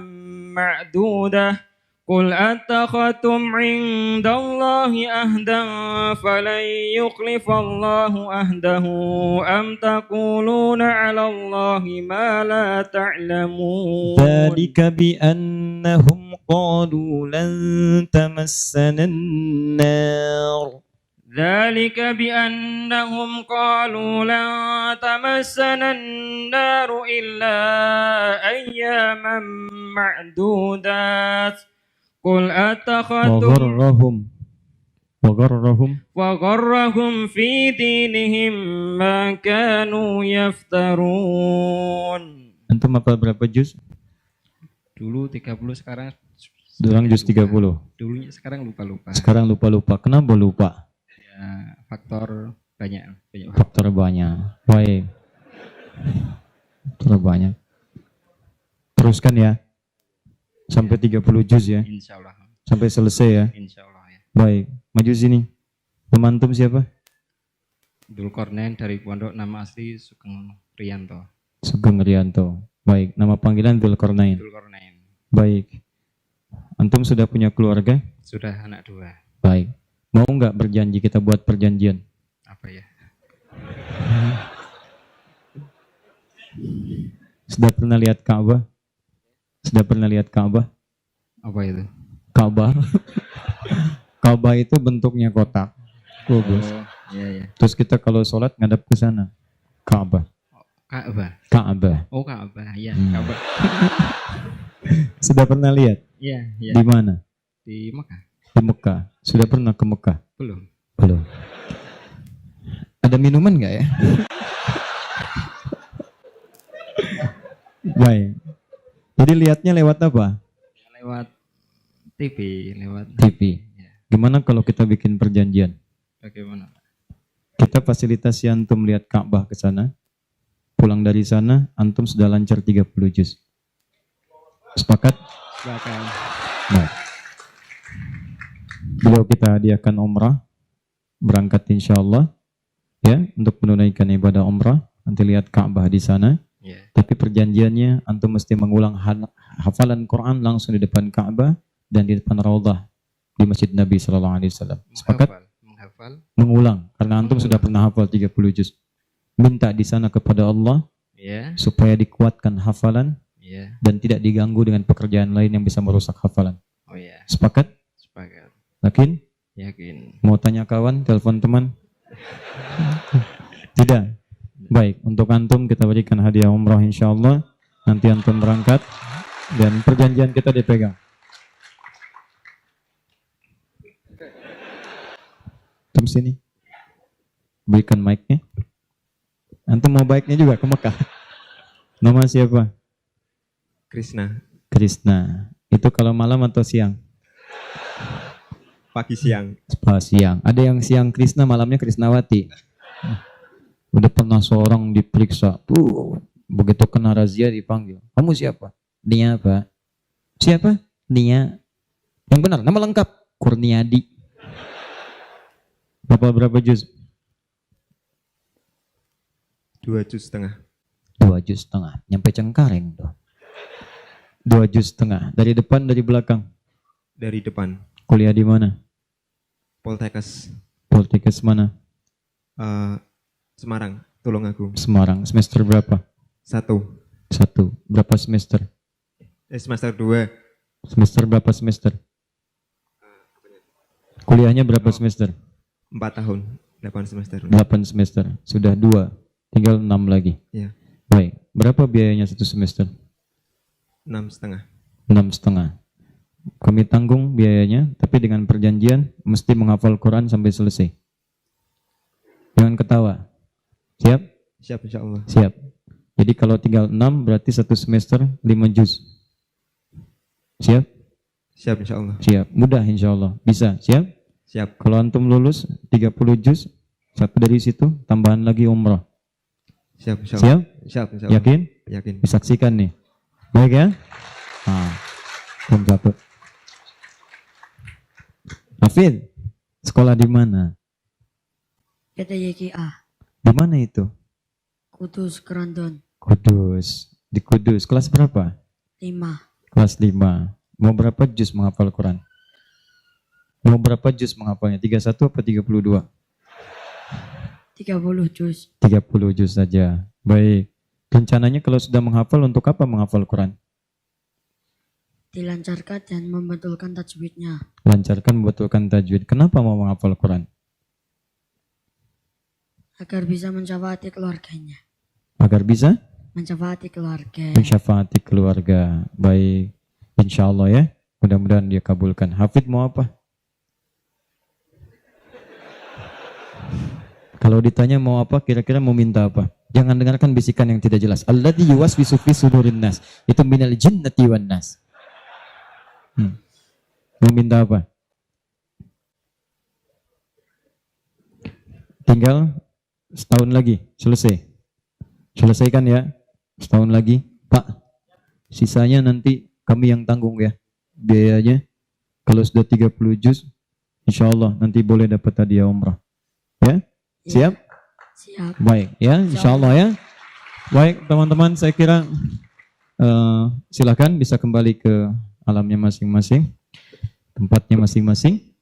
[SPEAKER 5] معدودة قل أتخذتم عند الله أهدا فلن يخلف الله أهده أم تقولون على الله ما لا تعلمون
[SPEAKER 2] ذلك بأنهم قالوا لن تمسنا النار
[SPEAKER 5] إلا أياما معدودات قل أتخذتم وغرهم في دينهم ما كانوا يفترون.
[SPEAKER 2] Antum hafal berapa juz?
[SPEAKER 6] Dulu 30, sekarang
[SPEAKER 2] Juz 30.
[SPEAKER 6] dulunya sekarang lupa-lupa.
[SPEAKER 2] Sekarang lupa-lupa. Kenapa lupa?
[SPEAKER 6] Ya, faktor banyak.
[SPEAKER 2] Faktor banyak. Baik. Faktor banyak. Teruskan ya. Sampai 30 juz ya.
[SPEAKER 6] Insya Allah.
[SPEAKER 2] Sampai selesai ya.
[SPEAKER 6] Insya Allah ya.
[SPEAKER 2] Baik. Maju sini. Teman antum siapa?
[SPEAKER 6] Dzulkarnain dari pondok, nama asli Sugeng Rianto.
[SPEAKER 2] Sugeng Rianto. Baik. Nama panggilan Dzulkarnain.
[SPEAKER 6] Dzulkarnain.
[SPEAKER 2] Baik. Antum sudah punya keluarga?
[SPEAKER 6] Sudah anak 2.
[SPEAKER 2] Baik. Mau nggak berjanji kita buat perjanjian?
[SPEAKER 6] Apa ya?
[SPEAKER 2] Sudah pernah lihat Ka'bah? Sudah pernah lihat Ka'bah?
[SPEAKER 6] Apa itu?
[SPEAKER 2] Ka'bah. Ka'bah itu bentuknya kotak. Kubus.
[SPEAKER 6] Oh, iya iya.
[SPEAKER 2] Terus kita kalau sholat ngadap ke sana. Ka'bah.
[SPEAKER 6] Ka'bah.
[SPEAKER 2] Ka'bah.
[SPEAKER 6] Oh, Ka'bah. Iya,
[SPEAKER 2] Hmm.
[SPEAKER 6] Ka'bah.
[SPEAKER 2] Sudah pernah lihat?
[SPEAKER 6] Iya, iya.
[SPEAKER 2] Di mana?
[SPEAKER 6] Di Mekah.
[SPEAKER 2] Di Mekah. Sudah pernah ke Mekah?
[SPEAKER 6] Belum.
[SPEAKER 2] Belum. Ada minuman nggak ya? Baik. Jadi lihatnya lewat apa?
[SPEAKER 6] Lewat TV, lewat
[SPEAKER 2] TV.
[SPEAKER 6] Ya.
[SPEAKER 2] Gimana kalau kita bikin perjanjian?
[SPEAKER 6] Bagaimana?
[SPEAKER 2] Kita fasilitasi antum lihat Ka'bah ke sana. Pulang dari sana, antum sudah lancar 30 juz. Sepakat?
[SPEAKER 6] Silakan.
[SPEAKER 2] Nah. Beliau kita hadiahkan umrah. Berangkat insya Allah. Ya, untuk menunaikan ibadah umrah. Nanti lihat Ka'bah di sana.
[SPEAKER 6] Ya.
[SPEAKER 2] Tapi perjanjiannya antum mesti mengulang hafalan Quran langsung di depan Ka'bah dan di depan Raudhah di Masjid Nabi sallallahu alaihi wasallam. Sepakat?
[SPEAKER 6] Menghafal.
[SPEAKER 2] Mengulang karena antum sudah pernah hafal 30 juz. Minta di sana kepada Allah
[SPEAKER 6] Ya.
[SPEAKER 2] supaya dikuatkan hafalan
[SPEAKER 6] Ya.
[SPEAKER 2] dan tidak diganggu dengan pekerjaan lain yang bisa merusak hafalan.
[SPEAKER 6] Oh ya.
[SPEAKER 2] Sepakat?
[SPEAKER 6] Sepakat.
[SPEAKER 2] Yakin?
[SPEAKER 6] Yakin.
[SPEAKER 2] Mau tanya kawan, telepon teman? Tidak. Baik, untuk antum kita berikan hadiah umrah insyaallah. Nanti antum berangkat dan perjanjian kita dipegang. Antum sini. Berikan mic-nya. Antum mau baiknya juga ke Mekah. Nama siapa?
[SPEAKER 4] Krishna.
[SPEAKER 2] Krishna. Itu kalau malam atau siang?
[SPEAKER 4] Pagi siang.
[SPEAKER 2] Siang. Ada yang siang Krishna, malamnya Krisnawati. Udah pernah seorang diperiksa. Begitu kena razia dipanggil. Kamu siapa? Nia, Pak. Siapa? Nia. Yang benar, nama lengkap. Kurniadi. Berapa juz?
[SPEAKER 4] 2 juz setengah.
[SPEAKER 2] 2 juz setengah. Nyampe Cengkareng tuh. 2 juz setengah. Dari depan, dari belakang.
[SPEAKER 4] Dari depan.
[SPEAKER 2] Kuliah di mana?
[SPEAKER 4] Poltekkes
[SPEAKER 2] Poltekkes mana?
[SPEAKER 4] Semarang. Tulungagung.
[SPEAKER 2] Semarang. Semester berapa?
[SPEAKER 4] 1.
[SPEAKER 2] 1. Berapa semester?
[SPEAKER 4] Semester 2.
[SPEAKER 2] Semester berapa semester? Kuliahnya berapa semester?
[SPEAKER 4] 4 tahun. 8 semester.
[SPEAKER 2] 8 semester. Sudah 2. Tinggal 6 lagi.
[SPEAKER 4] Iya.
[SPEAKER 2] Baik. Berapa biayanya 1 semester?
[SPEAKER 4] 6,5.
[SPEAKER 2] 6,5. Kami tanggung biayanya, tapi dengan perjanjian mesti menghafal Quran sampai selesai. Jangan ketawa. Siap?
[SPEAKER 4] Siap insya Allah.
[SPEAKER 2] Siap. Jadi kalau tinggal 6 berarti 1 semester 5 juz. Siap?
[SPEAKER 4] Siap insya Allah.
[SPEAKER 2] Siap. Mudah insya Allah. Bisa. Siap?
[SPEAKER 4] Siap.
[SPEAKER 2] Kalau antum lulus 30 juz, 1 dari situ tambahan lagi umrah.
[SPEAKER 4] Siap insya Allah.
[SPEAKER 2] Siap?
[SPEAKER 4] Siap insya Allah.
[SPEAKER 2] Yakin?
[SPEAKER 4] Yakin.
[SPEAKER 2] Disaksikan nih. Baik ya? Nah, belum satu. Hafid, sekolah di mana?
[SPEAKER 3] PTYKA
[SPEAKER 2] Di mana itu?
[SPEAKER 3] Kudus Kerandon
[SPEAKER 2] Kudus. Di Kudus. Kelas berapa?
[SPEAKER 3] 5
[SPEAKER 2] Kelas 5. Mau berapa juz menghafal Quran? Mau berapa juz menghafalnya? 31 apa 32?
[SPEAKER 3] 30 juz
[SPEAKER 2] 30 juz saja. Baik. Rencananya kalau sudah menghafal untuk apa menghafal Quran?
[SPEAKER 3] dilancarkan dan membetulkan tajwidnya
[SPEAKER 2] Lancarkan membetulkan tajwid. Kenapa mau menghafal Quran?
[SPEAKER 3] agar bisa mencapai keluarganya,
[SPEAKER 2] Agar bisa
[SPEAKER 3] mencapai keluarga.
[SPEAKER 2] mensyafaati keluarga. Baik. Insya Allah ya. Mudah-mudahan dia kabulkan. Hafid mau apa? Kalau ditanya mau apa, kira-kira mau minta apa? Jangan dengarkan bisikan yang tidak jelas. Alladzi yuwaswisu fi sudurin nas. Itu minal jinnati wan nas. Mau minta apa? Tinggal setahun lagi, selesai. Selesaikan ya. Setahun lagi, Pak. Sisanya nanti kami yang tanggung ya. Biayanya. Kalau sudah 30 juz, insya Allah nanti boleh dapat hadiah umrah. Ya? Siap?
[SPEAKER 3] Siap.
[SPEAKER 2] Baik ya, insya Allah ya. Baik teman-teman, saya kira silakan bisa kembali ke alamnya masing-masing, tempatnya masing-masing.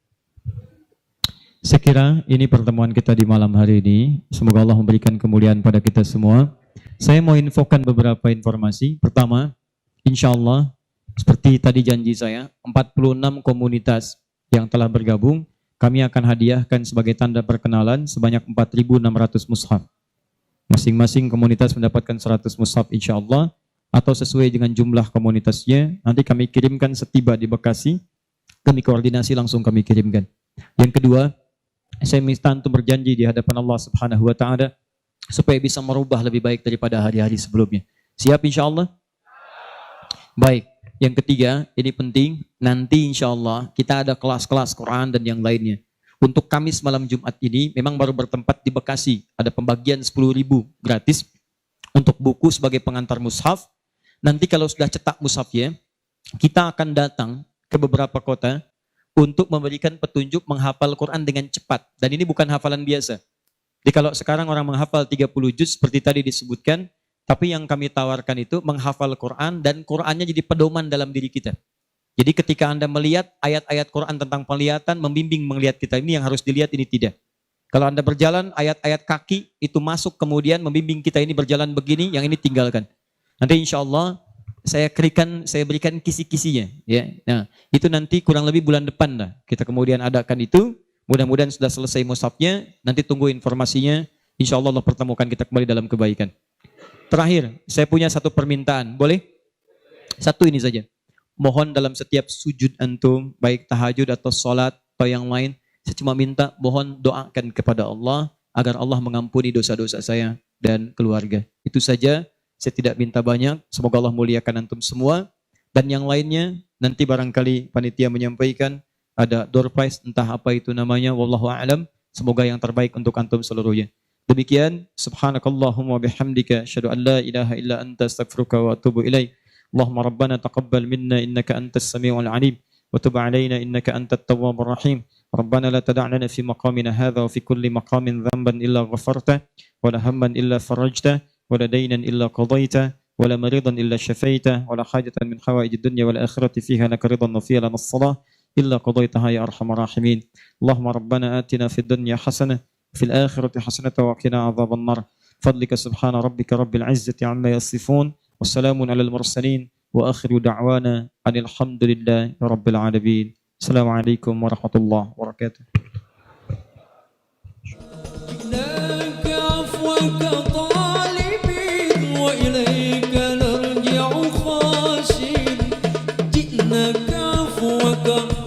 [SPEAKER 2] Saya kira ini pertemuan kita di malam hari ini. Semoga Allah memberikan kemuliaan pada kita semua. Saya mau infokan beberapa informasi. Pertama, insya Allah, seperti tadi janji saya, 46 komunitas yang telah bergabung, kami akan hadiahkan sebagai tanda perkenalan sebanyak 4.600 mushaf. Masing-masing komunitas mendapatkan 100 mushaf insya Allah, atau sesuai dengan jumlah komunitasnya. Nanti kami kirimkan setiba di Bekasi, kami koordinasi langsung kami kirimkan. Yang kedua, saya minta untuk berjanji di hadapan Allah Subhanahu wa Ta'ala supaya bisa merubah lebih baik daripada hari-hari sebelumnya. Siap insya Allah? Baik. Yang ketiga, ini penting, nanti insya Allah kita ada kelas-kelas Quran dan yang lainnya. Untuk Kamis malam Jumat ini memang baru bertempat di Bekasi. Ada pembagian 10.000 gratis untuk buku sebagai pengantar mushaf. Nanti kalau sudah cetak mushafnya, kita akan datang ke beberapa kota untuk memberikan petunjuk menghafal Quran dengan cepat. Dan ini bukan hafalan biasa. Jadi kalau sekarang orang menghafal 30 juz seperti tadi disebutkan, tapi yang kami tawarkan itu menghafal Quran dan Qurannya jadi pedoman dalam diri kita. Jadi ketika Anda melihat ayat-ayat Quran tentang penglihatan, membimbing melihat kita, ini yang harus dilihat, ini tidak. Kalau Anda berjalan, ayat-ayat kaki itu masuk kemudian membimbing kita ini berjalan begini, yang ini tinggalkan. Nanti insya Allah saya berikan kisi-kisinya. Ya. Nah, itu nanti kurang lebih bulan depan lah. Kita kemudian adakan itu. Mudah-mudahan sudah selesai mushafnya, nanti tunggu informasinya. Insya Allah pertemukan kita kembali dalam kebaikan. Terakhir, saya punya satu permintaan. Boleh? Satu ini saja. Mohon dalam setiap sujud antum, baik tahajud atau sholat atau yang lain, saya cuma minta mohon doakan kepada Allah agar Allah mengampuni dosa-dosa saya dan keluarga. Itu saja, saya tidak minta banyak. Semoga Allah muliakan antum semua. Dan yang lainnya, nanti barangkali panitia menyampaikan, ada door prize, entah apa itu namanya, wallahu a'lam. Semoga yang terbaik untuk antum seluruhnya. Demikian, subhanakallahumma bihamdika, asyhadu an la ilaha illa anta astaghfiruka wa atubu ilaik. Allahumma rabbana taqabbal minna innaka antas samiul alim wa tub alaina innaka antat tawwabur rahim. Rabbana la tada' lana fi maqamina hadha wa fi kulli maqamin dhanban illa ghafarta wa la hamman illa farajta wa la daynan illa qadayta wa la maridan illa shafaita wa la hajatan min hawaijid dunya wal akhirati fiha laka ridan wa fiha lana as-salah إلا قضيتها يا أرحم الراحمين. اللهم ربنا آتنا في الدنيا حسنة في الآخرة حسنة وقنا عذاب النار. فضلك سبحان ربك رب العزة عما يصفون والسلام على المرسلين وآخر دعوانا أن الحمد لله رب العالمين. السلام عليكم ورحمة الله وبركاته.
[SPEAKER 7] جئناك عفوك